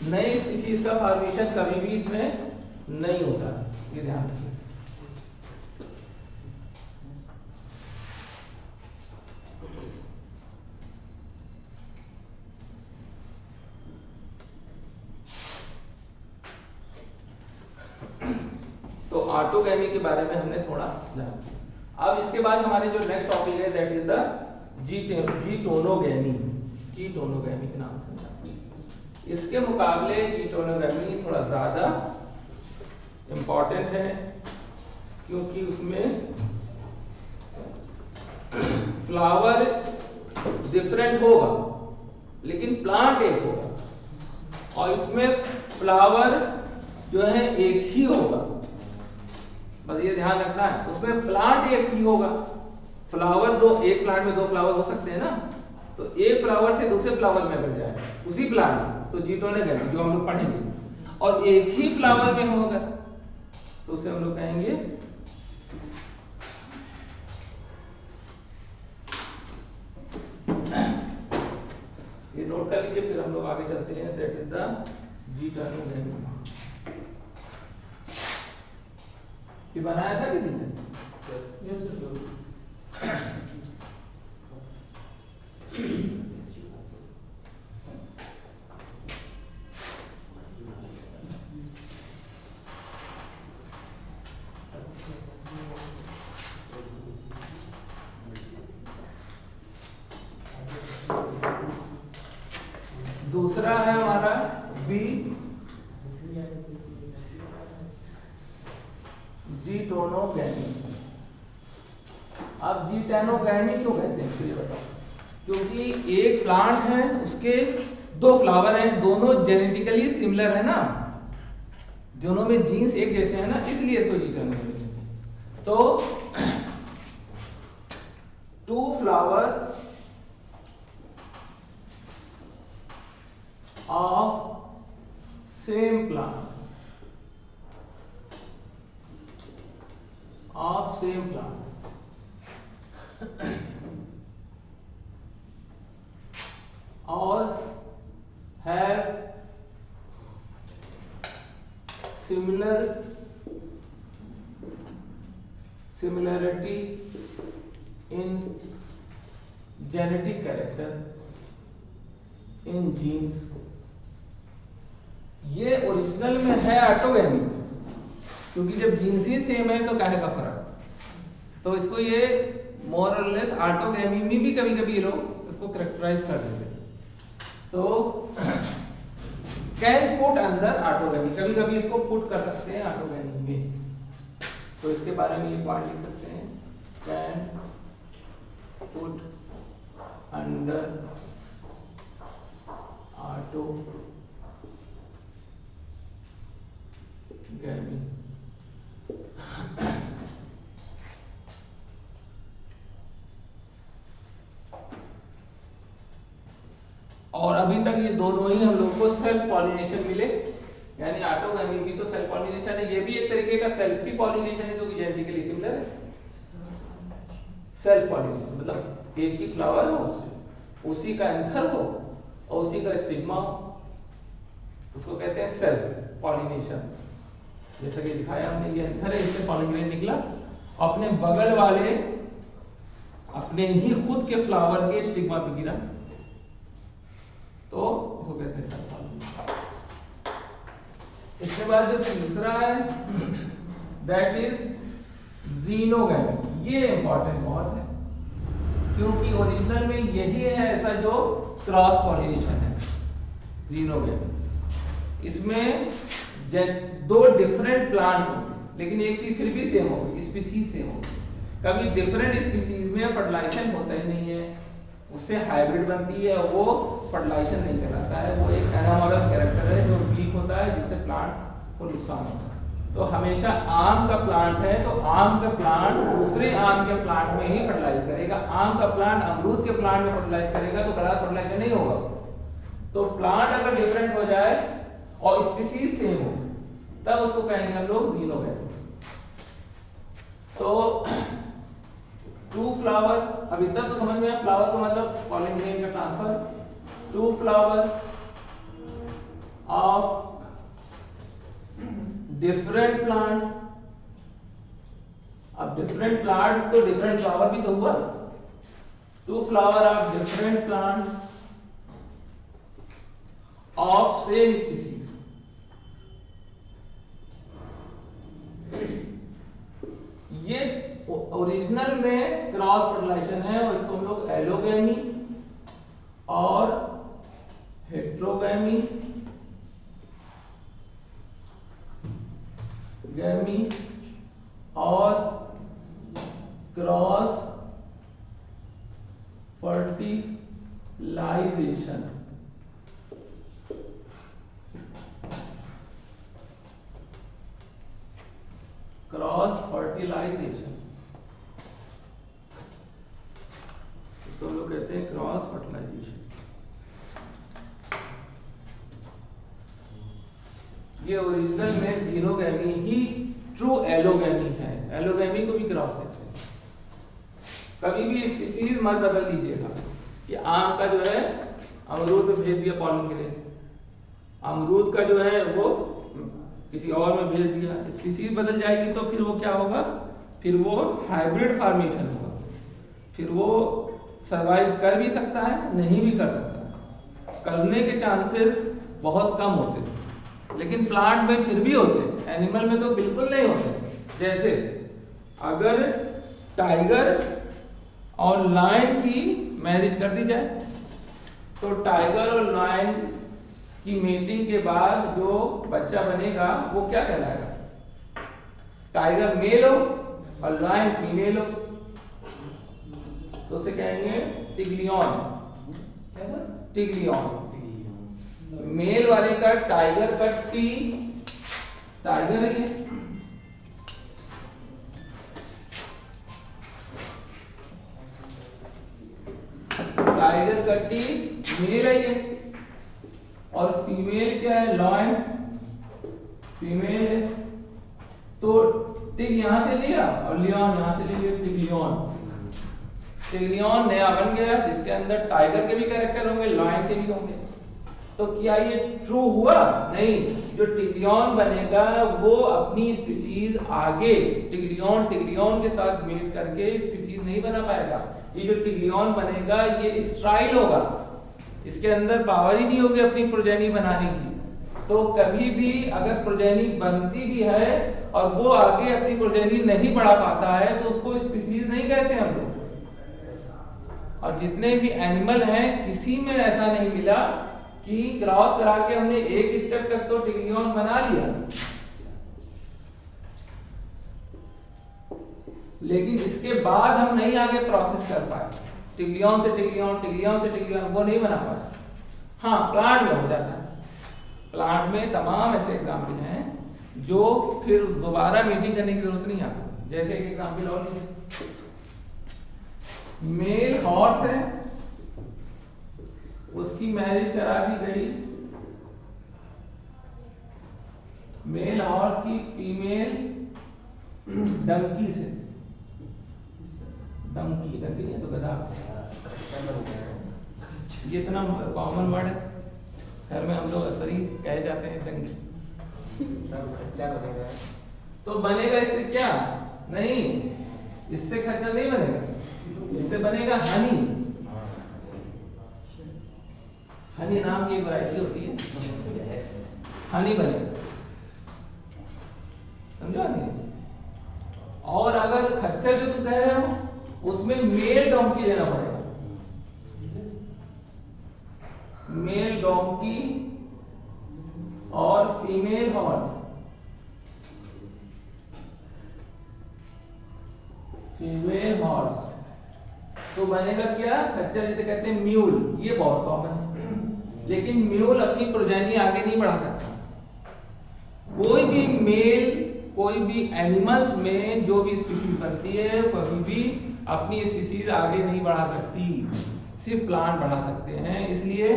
नई स्पीशीज का फॉर्मेशन कभी भी इसमें नहीं होता, ये ध्यान रखिए। ऑटोगैमी के बारे में हमने थोड़ा जाना। अब इसके बाद हमारे जो नेक्स्ट टॉपिक है दैट इज द जीटोनोगैमी। जीटोनोगैमी के नाम से जाना। इसके मुकाबले जीटोनोगैमी थोड़ा ज्यादा इंपॉर्टेंट है क्योंकि उसमें फ्लावर डिफरेंट होगा लेकिन प्लांट एक होगा, और इसमें फ्लावर जो है एक ही होगा। बस ये ध्यान रखना है, उसमें प्लांट एक ही होगा। फ्लावर दो, एक प्लांट में दो फ्लावर हो सकते हैं ना, तो एक फ्लावर से दूसरे फ्लावर में अगर जाए उसी प्लांट में तो जीटोनोगैमी जो हम लोग पढ़ेंगे, और एक ही फ्लावर में होगा तो उसे हम लोग कहेंगे ये नोट कर लीजिए, फिर हम लोग आगे चलते हैं। That is the geitonogamy. ये बनाया था किसी ने? Yes sir. दूसरा है हमारा बी जीटोनोगैमी। अब जीटोनोगैमी क्यों कहते हैं इसको ये बताओ। क्योंकि एक प्लांट है, उसके दो फ्लावर हैं, दोनों जेनेटिकली सिमिलर है ना, दोनों में जीन्स एक जैसे हैं ना, इसलिए इसको जीटोनोगैमी कहते हैं। तो two flower of same plant, of same plant or have similarity in genetic character, in genes। ये ओरिजिनल में है ऑटोगैमी, क्योंकि जब जीन्स ही सेम है तो काहे का फर्क। तो इसको ये मोर और लेस ऑटोगैमी में भी कभी कभी लोग इसको कैरेक्टराइज कर देते हैं। तो कैन पुट अंदर ऑटोगैमी, कभी कभी इसको पुट कर सकते हैं ऑटोगैमी में। तो इसके बारे में ये पॉइंट लिख सकते हैं, कैन पुट अंडर ऑटोगैमी। और अभी तक ये दोनों ही हम लोग को सेल्फ पॉलिनेशन मिले, यानी ऑटोगैमी भी तो सेल्फ पॉलिनेशन है, ये भी एक तरीके का सेल्फ ही पॉलिनेशन है जो जेनेटिकली सिमिलर है। सेल्फ पॉलिनेशन मतलब एक ही फ्लावर हो, उसी का एंथर हो और उसी का स्टिग्मा हो, उसको कहते हैं सेल्फ पॉलिनेशन। जैसा कि दिखाया हमने, ये एंथर है, इससे पॉलिनेशन निकला, अपने बगल वाले अपने ही खुद के फ्लावर के स्टिग्मा पे गिरा, तो इसको कहते हैं सेल्फ पॉलिनेशन। इसके बाद जो तीसरा है दैट इज जीनोगैमी। ये इंपॉर्टेंट बहुत है क्योंकि ओरिजिनल में यही है ऐसा जो क्रॉस पॉलिनेशन है, जीनोगैमी। इसमें दो डिफरेंट प्लांट हो लेकिन एक चीज फिर भी सेम होगी, स्पीसीज सेम होगी। कभी डिफरेंट स्पीसीज में फर्टिलाइजेशन होता ही नहीं है, उससे हाइब्रिड बनती है, वो फर्टिलाइजेशन नहीं कहलाता है, वो एक एनामोलस कैरेक्टर है जो वीक होता है, जिससे प्लांट को नुकसान होता है। तो हमेशा आम का प्लांट है तो आम का प्लांट दूसरे आम के प्लांट में ही फर्टिलाइज करेगा, आम का प्लांट अमरूद के प्लांट में फर्टिलाइज करेगा तो क्रॉस फर्टिलाइजेशन नहीं होगा। तो प्लांट अगर डिफरेंट हो जाए और स्पीसीज सेम हो तब उसको कहेंगे हम लोग जीनोगैमी। तो टू फ्लावर, अभी तक तो समझ में आया, फ्लावर का मतलब पॉलन ग्रेन का transfer. Two flower of different plant, अब डिफरेंट प्लांट तो डिफरेंट फ्लावर भी तो हुआ। Two flower of different plant of same species ये ओरिजिनल में क्रॉस फर्टिलाइजेशन है और इसको हम लोग एलोगैमी और हेट्रोगैमी और क्रॉस फर्टिलाइजेशन इसको लोग कहते हैं क्रॉस फर्टिलाइजेशन। ये ओरिजिनल में जीनोगैमी ही ट्रू एलोगैमी है, एलोगैमी को भी क्रॉस कहते हैं। कभी भी स्पीसीज मत बदल लीजिएगा कि आम का जो है अमरूद में भेज दिया पॉलन के लिए, अमरूद का जो है वो किसी और में भेज दिया, स्पीसीज बदल जाएगी तो फिर वो क्या होगा, फिर वो हाइब्रिड फॉर्मेशन होगा, फिर वो सरवाइव कर भी सकता है नहीं भी कर सकता, करने के चांसेस बहुत कम होते हैं, लेकिन प्लांट में फिर भी होते हैं, एनिमल में तो बिल्कुल नहीं होते। जैसे अगर टाइगर और लायन की मैरिज कर दी जाए तो टाइगर और लायन की मीटिंग के बाद जो बच्चा बनेगा वो क्या कहलाएगा, टाइगर मेल हो और लायन फीमेल हो तो उसे कहेंगे टिग्लियन। कैसा टिग्लियन, मेल वाले का टाइगर का टी टाइगर है, टाइगर का टी मेल है ये, और फीमेल क्या है लॉयन फीमेल है, तो टिग यहां से लिया और लियन यहां से ले लिया, टिग्लियन। टिग्लियन नया बन गया जिसके अंदर टाइगर के भी कैरेक्टर होंगे लॉयन के भी होंगे। तो क्या ये ट्रू हुआ? नहीं, जो टिग्लियन बनेगा वो अपनी स्पीसीज आगे टिग्लियन के साथ मेट करके स्पीसीज नहीं बना पाएगा। ये जो टिग्लियन बनेगा ये स्ट्राइल होगा, इसके अंदर पावर ही नहीं होगी अपनी प्रोजेनी बनाने की। तो कभी भी अगर प्रोजेनी बनती भी है और वो आगे अपनी प्रोजेनी नहीं बढ़ा पाता है तो उसको स्पीसीज नहीं कहते हम लोग। और जितने भी एनिमल हैं किसी में ऐसा नहीं मिला कि क्रॉस करा के हमने एक स्टेप तक तो टिग्लियन बना लिया, लेकिन इसके बाद हम नहीं आगे प्रोसेस कर पाए, टिग्लियन से टिग्लियन वो नहीं बना पाए। हाँ, प्लांट में हो जाता है, प्लांट में तमाम ऐसे एग्जाम्पल हैं जो फिर दोबारा मीटिंग करने की जरूरत नहीं आती। जैसे एक एग्जाम्पल और लीजिए, मेल हॉर्स है, उसकी मैरिज करा दी गई मेल हॉर्स की फीमेल डंकी से, डंकी नहीं तो गधा, ये इतना कॉमन वर्ड है, घर में हम लोग अक्सर ही कहे जाते हैं डंकी। तो बनेगा इससे क्या? नहीं, इससे खच्चर नहीं बनेगा, इससे बनेगा हनी। हनी नाम की एक वैरायटी होती है, हनी बनेगा, समझा नहीं? और अगर खच्चर जो तुम कह रहे हो उसमें मेल डोंकी लेना पड़ेगा, मेल डोंकी और फीमेल हॉर्स, फीमेल हॉर्स तो बनेगा क्या? खच्चर जिसे कहते हैं म्यूल, ये बहुत कॉमन है, लेकिन म्यूल अपनी प्रोजेनी आगे नहीं बढ़ा सकता। कोई भी मेल कोई भी एनिमल्स में जो भी स्पीशीज बनती है कभी भी अपनी स्पीशीज आगे नहीं बढ़ा सकती, सिर्फ प्लांट बढ़ा सकते हैं। इसलिए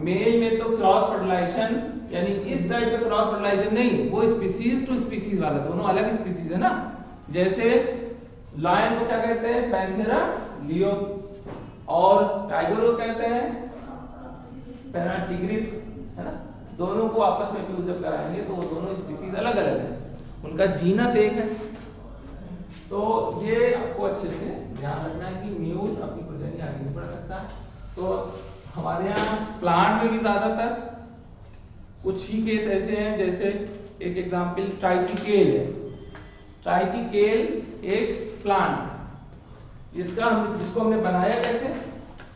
मेल में तो क्रॉस फर्टिलाइजेशन यानी इस टाइप का क्रॉस फर्टिलाइजेशन नहीं, वो स्पीशीज टू स्पीशीज वाला, दोनों अलग स्पीशीज है ना। जैसे लायन को क्या कहते हैं? पैंथेरा लियो, और टाइगर को कहते हैं पैराटिग्रिस, है ना। दोनों को आपस में फ्यूज जब कराएंगे तो वो दोनों स्पीशीज अलग अलग है, उनका जीनस एक है। तो ये आपको अच्छे से ध्यान रखना है कि म्यूल अपनी प्रोजेनी आगे नहीं बढ़ा सकता। तो हमारे यहाँ प्लांट में भी ज्यादातर कुछ ही केस ऐसे हैं, जैसे एक एग्जांपल ट्राइफिकेल है। ट्राइटिकेल एक प्लांट जिसको हमने बनाया कैसे,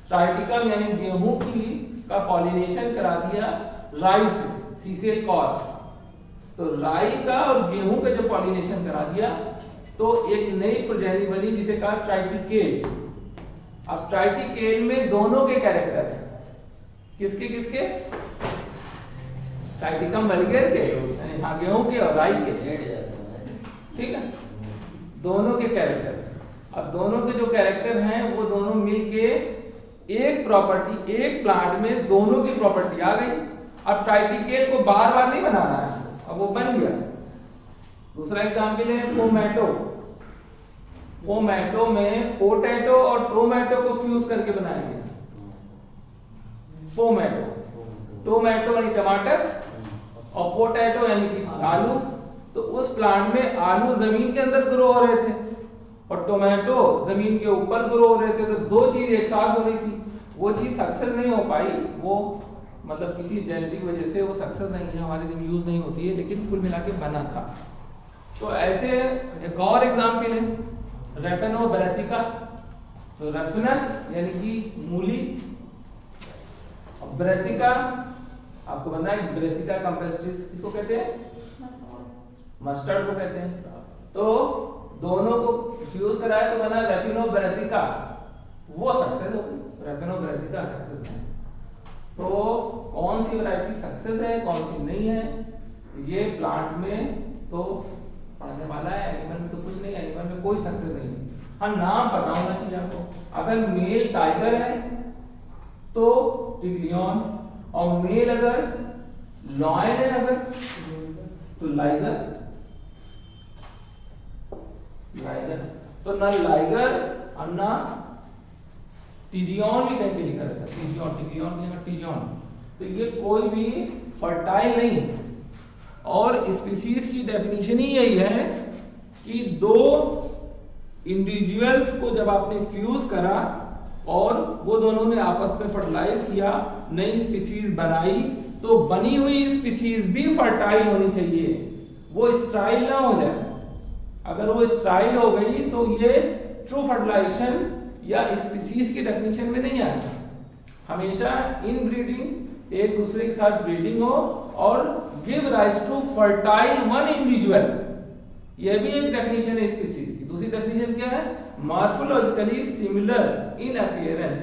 ट्राइटिकम यानी गेहूं का पॉलिनेशन करा दिया राई से, सीसेल कॉर्प। तो राई का और गेहूं का जब पॉलिनेशन करा दिया तो एक नई प्रोजेनी बनी जिसे कहा ट्राइटिकेल। अब ट्राइटिकेल में दोनों के कैरेक्टर है, किसके किसके, ट्राइटिकम वल्गेर के यानी हाँ गेहूं के और राई के, ठीक है, दोनों के कैरेक्टर। अब दोनों के जो कैरेक्टर हैं वो दोनों मिलके एक प्रॉपर्टी, एक प्लांट में दोनों की प्रॉपर्टी आ गई। अब ट्राइटिकेल को बार बार नहीं बनाना है, अब वो बन गया। दूसरा एग्जाम्पल है पोमैटो। पोमैटो में पोटैटो और टोमेटो को फ्यूज करके बनाया गया पोमैटो। टोमेटो यानी टमाटर और पोटैटो यानी कि आलू। तो उस प्लांट में आलू जमीन के अंदर ग्रो हो रहे थे और टोमेटो जमीन के ऊपर ग्रो हो रहे थे, तो दो चीज एक साथ हो रही थी। वो चीज सक्सेस नहीं हो पाई, वो मतलब किसी जेनेटिक वजह से वो सक्सेस नहीं है, हमारे दिन यूज नहीं होती है, लेकिन कुल मिला के बना था। तो ऐसे एक और एग्जाम्पल है रेफेनो ब्रासिका। तो रेफिनस यानी कि मूली, ब्रासिका आपको पता है, ब्रासिका कैम्पेस्ट्रिस किसको कहते हैं, मस्टर्ड को कहते हैं। तो दोनों को फ्यूज कराया तो बना रेफिनो ब्रासिका, वो सक्सेस हो गई, रेफिनो ब्रासिका सक्सेस है। तो कौन सी वैरायटी सक्सेस है कौन सी नहीं है, ये प्लांट में तो पढ़ने वाला है, एनिमल में तो कुछ नहीं, एनिमल में कोई सक्सेस नहीं है। हाँ नाम बताऊंगा चाहिए आपको। अगर मेल टाइगर है तो टिग्रियन, और मेल अगर लॉयन है अगर तो लाइगर। तो ना लाइगर और ना टिजियन भी कहीं पे लिखा रहता है, टिजियन। तो ये कोई भी फर्टाइल नहीं है। और स्पीसीज की डेफिनेशन ही यही है कि दो इंडिविजुअल्स को जब आपने फ्यूज करा और वो दोनों ने आपस में फर्टिलाइज किया, नई स्पीसीज बनाई, तो बनी हुई स्पीसीज भी फर्टाइल होनी चाहिए, वो स्टाइल ना हो जाए। अगर वो स्टाइल हो गई तो ये ट्रू फर्टिलाइजेशन या स्पीसीज की डेफिनेशन में नहीं आएगा। हमेशा इन ब्रीडिंग एक दूसरे के साथ ब्रीडिंग हो और give rise to fertile one individual, यह भी एक डेफिनेशन है स्पीसीज की। दूसरी डेफिनेशन क्या है, morphologically similar in appearance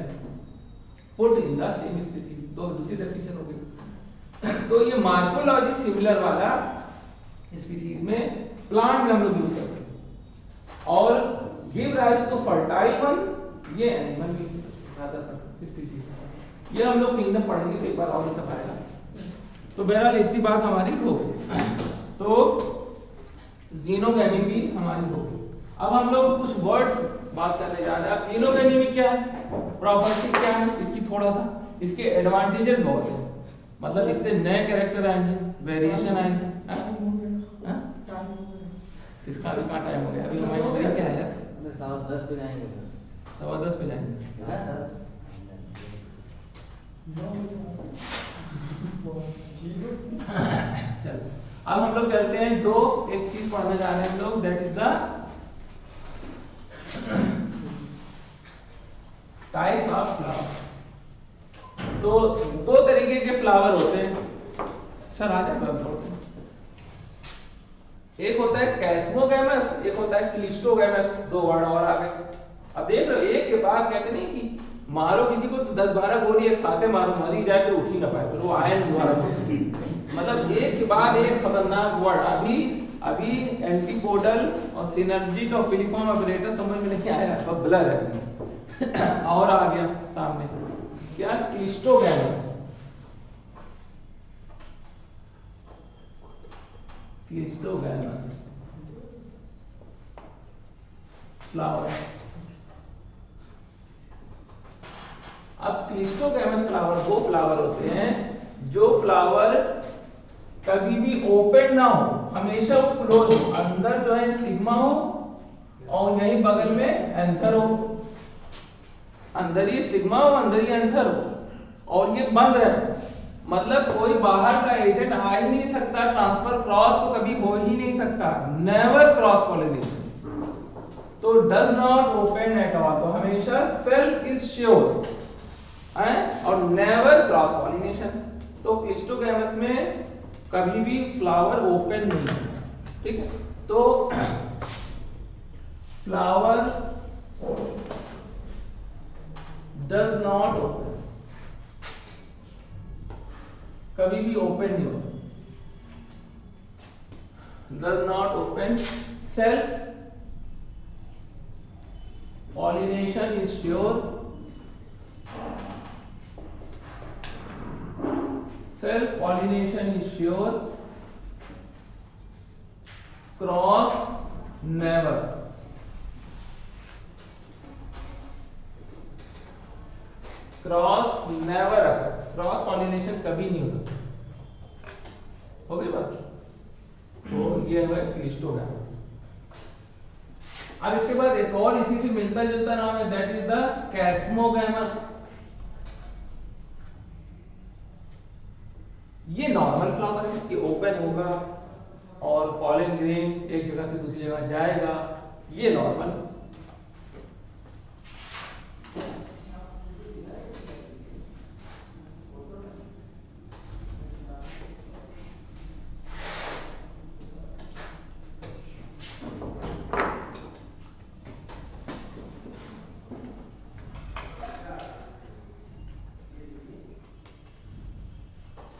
put in the same species, तो दूसरी डेफिनेशन हो गई। तो ये मॉर्फोलॉजी सिमिलर वाला स्पीसीज में प्लांट में हम लोग यूज करते हैं, और give rise to fertile one ये एनिमल में ज्यादातर स्पीसीज। ये हम लोग कहीं ना पढ़ेंगे तो एक बार और सब आएगा। तो बहरहाल इतनी बात हमारी हो गई, तो जीनोगैमी भी हमारी हो गई। अब हम लोग कुछ वर्ड्स बात करने जा रहे हैं। जीनोगैमी में क्या है, प्रॉपर्टी क्या है इसकी, थोड़ा सा इसके एडवांटेजेस बहुत है, मतलब इससे नए कैरेक्टर आएंगे, वेरिएशन आएंगे। इसका भी कहाँ टाइम हो गया, अभी हमारे ब्रेक क्या है, 10 पे जाएंगे, 10:15 पे जाएंगे। चलो अब हम लोग चलते हैं, दो एक चीज पढ़ने जा रहे हैं हम लोग, that is the types of flower. तो दो तरीके के फ्लावर होते हैं। सर आ जाए, एक होता है कैस्मोगैमस, एक होता है क्लिस्टोगैमस, दो वर्ड और आ गए। अब देख रहे हो एक के बाद कहते नहीं कि मारो किसी को तो 10-12 गोली एक साथ मारो, मरी जाए फिर उठ ही ना पाए, फिर वो आए दोबारा। मतलब एक के बाद एक खतरनाक वर्ड। अभी एंटीपोडल और सिनर्जिक और फिलिफॉर्म ऑपरेटर समझ में नहीं आया, अब ब्लर है। और आ गया सामने क्या, क्लिस्टोगैमस। Cleistogamous flower. अब क्लिस्टोगैमस फ्लावर वो फ्लावर होते हैं जो फ्लावर कभी भी ओपन ना हो, हमेशा क्लोज हो। अंदर जो है स्टिग्मा हो और यहीं बगल में एंथर हो, अंदर ही स्टिग्मा हो अंदर ही एंथर हो, और ये बंद रहे। मतलब कोई बाहर का एजेंट आ ही नहीं सकता, ट्रांसफर क्रॉस तो कभी हो ही नहीं सकता, नेवर क्रॉस पॉलिनेशन। तो does not open at all, तो हमेशा सेल्फ इज श्योर है, और नेवर क्रॉस पॉलिनेशन। तो क्लिस्टोगैमस में कभी भी फ्लावर ओपन नहीं है, ठीक है। तो फ्लावर डज नॉट ओपन, कभी भी ओपन नहीं होता, does not open, self pollination is sure, self pollination is sure, cross never, cross never अगर, क्रॉस पॉलिनेशन कभी नहीं हो सकता, हो गई बात। तो ये है क्लिस्टोगैमस। अब इसके बाद एक और इसी से मिलता जुलता नाम है, दैट इज द कैस्मोगैमस। ये नॉर्मल फ्लावर है कि ओपन होगा और पॉलन ग्रेन एक जगह से दूसरी जगह जाएगा, ये normal.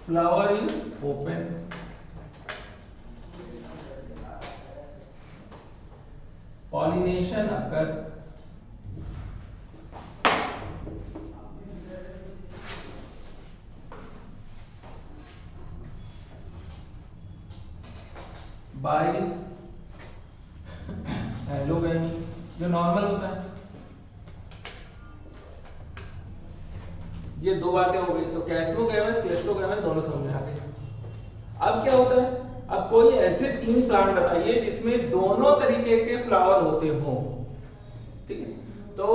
Flower is open, pollination occur, by allogamy, जो नॉर्मल होता है। ये दो बातें हो गई, तो कैस्मोगैमस क्लिस्टोगैमस दोनों समझ में आ गए। अब क्या होता है, अब कोई ऐसे 3 प्लांट बताइए जिसमें दोनों तरीके के फ्लावर होते हो, ठीक है। तो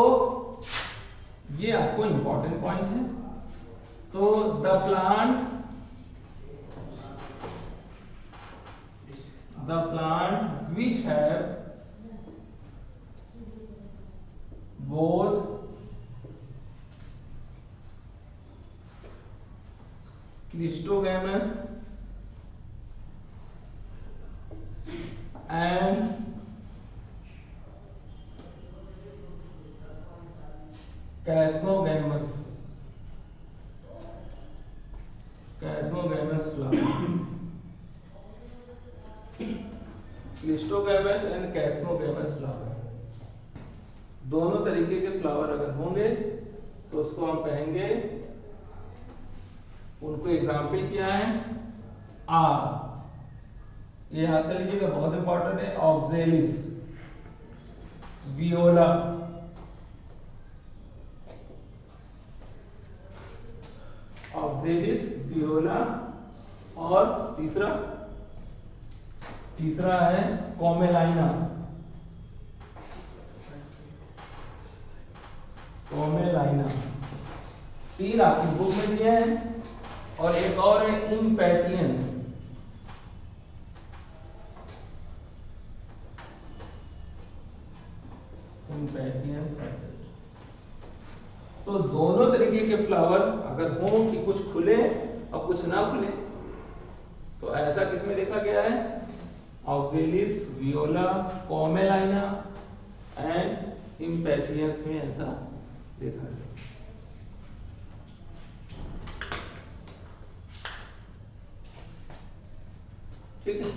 ये आपको इंपॉर्टेंट पॉइंट है। तो the plant which have both cleistogamous and chasmogamous flower, cleistogamous and chasmogamous flower, दोनों तरीके के फ्लावर अगर होंगे तो उसको हम कहेंगे, उनको एग्जाम्पल क्या है, ये याद कर लीजिएगा, बहुत इंपॉर्टेंट है, ऑक्जेलिस, वियोला, ऑक्जेलिस, वियोला, और तीसरा है कॉमेलाइना, तीन आपकी बुक में दिए हैं, और एक और है इम्पैटियंस, तो दोनों तरीके के फ्लावर अगर हों कि कुछ खुले और कुछ ना खुले, तो ऐसा किसमें देखा गया है, ऑक्जेलिस, वियोला, कॉमेलाइना एंड इम्पैटियंस में ऐसा देखा गया। ठीक है,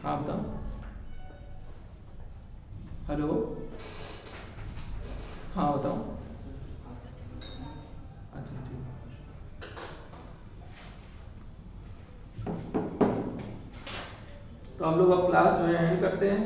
हाँ बताओ, हेलो, हाँ बताओ, अच्छा ठीक, तो हम लोग अब क्लास जो है एंड करते हैं।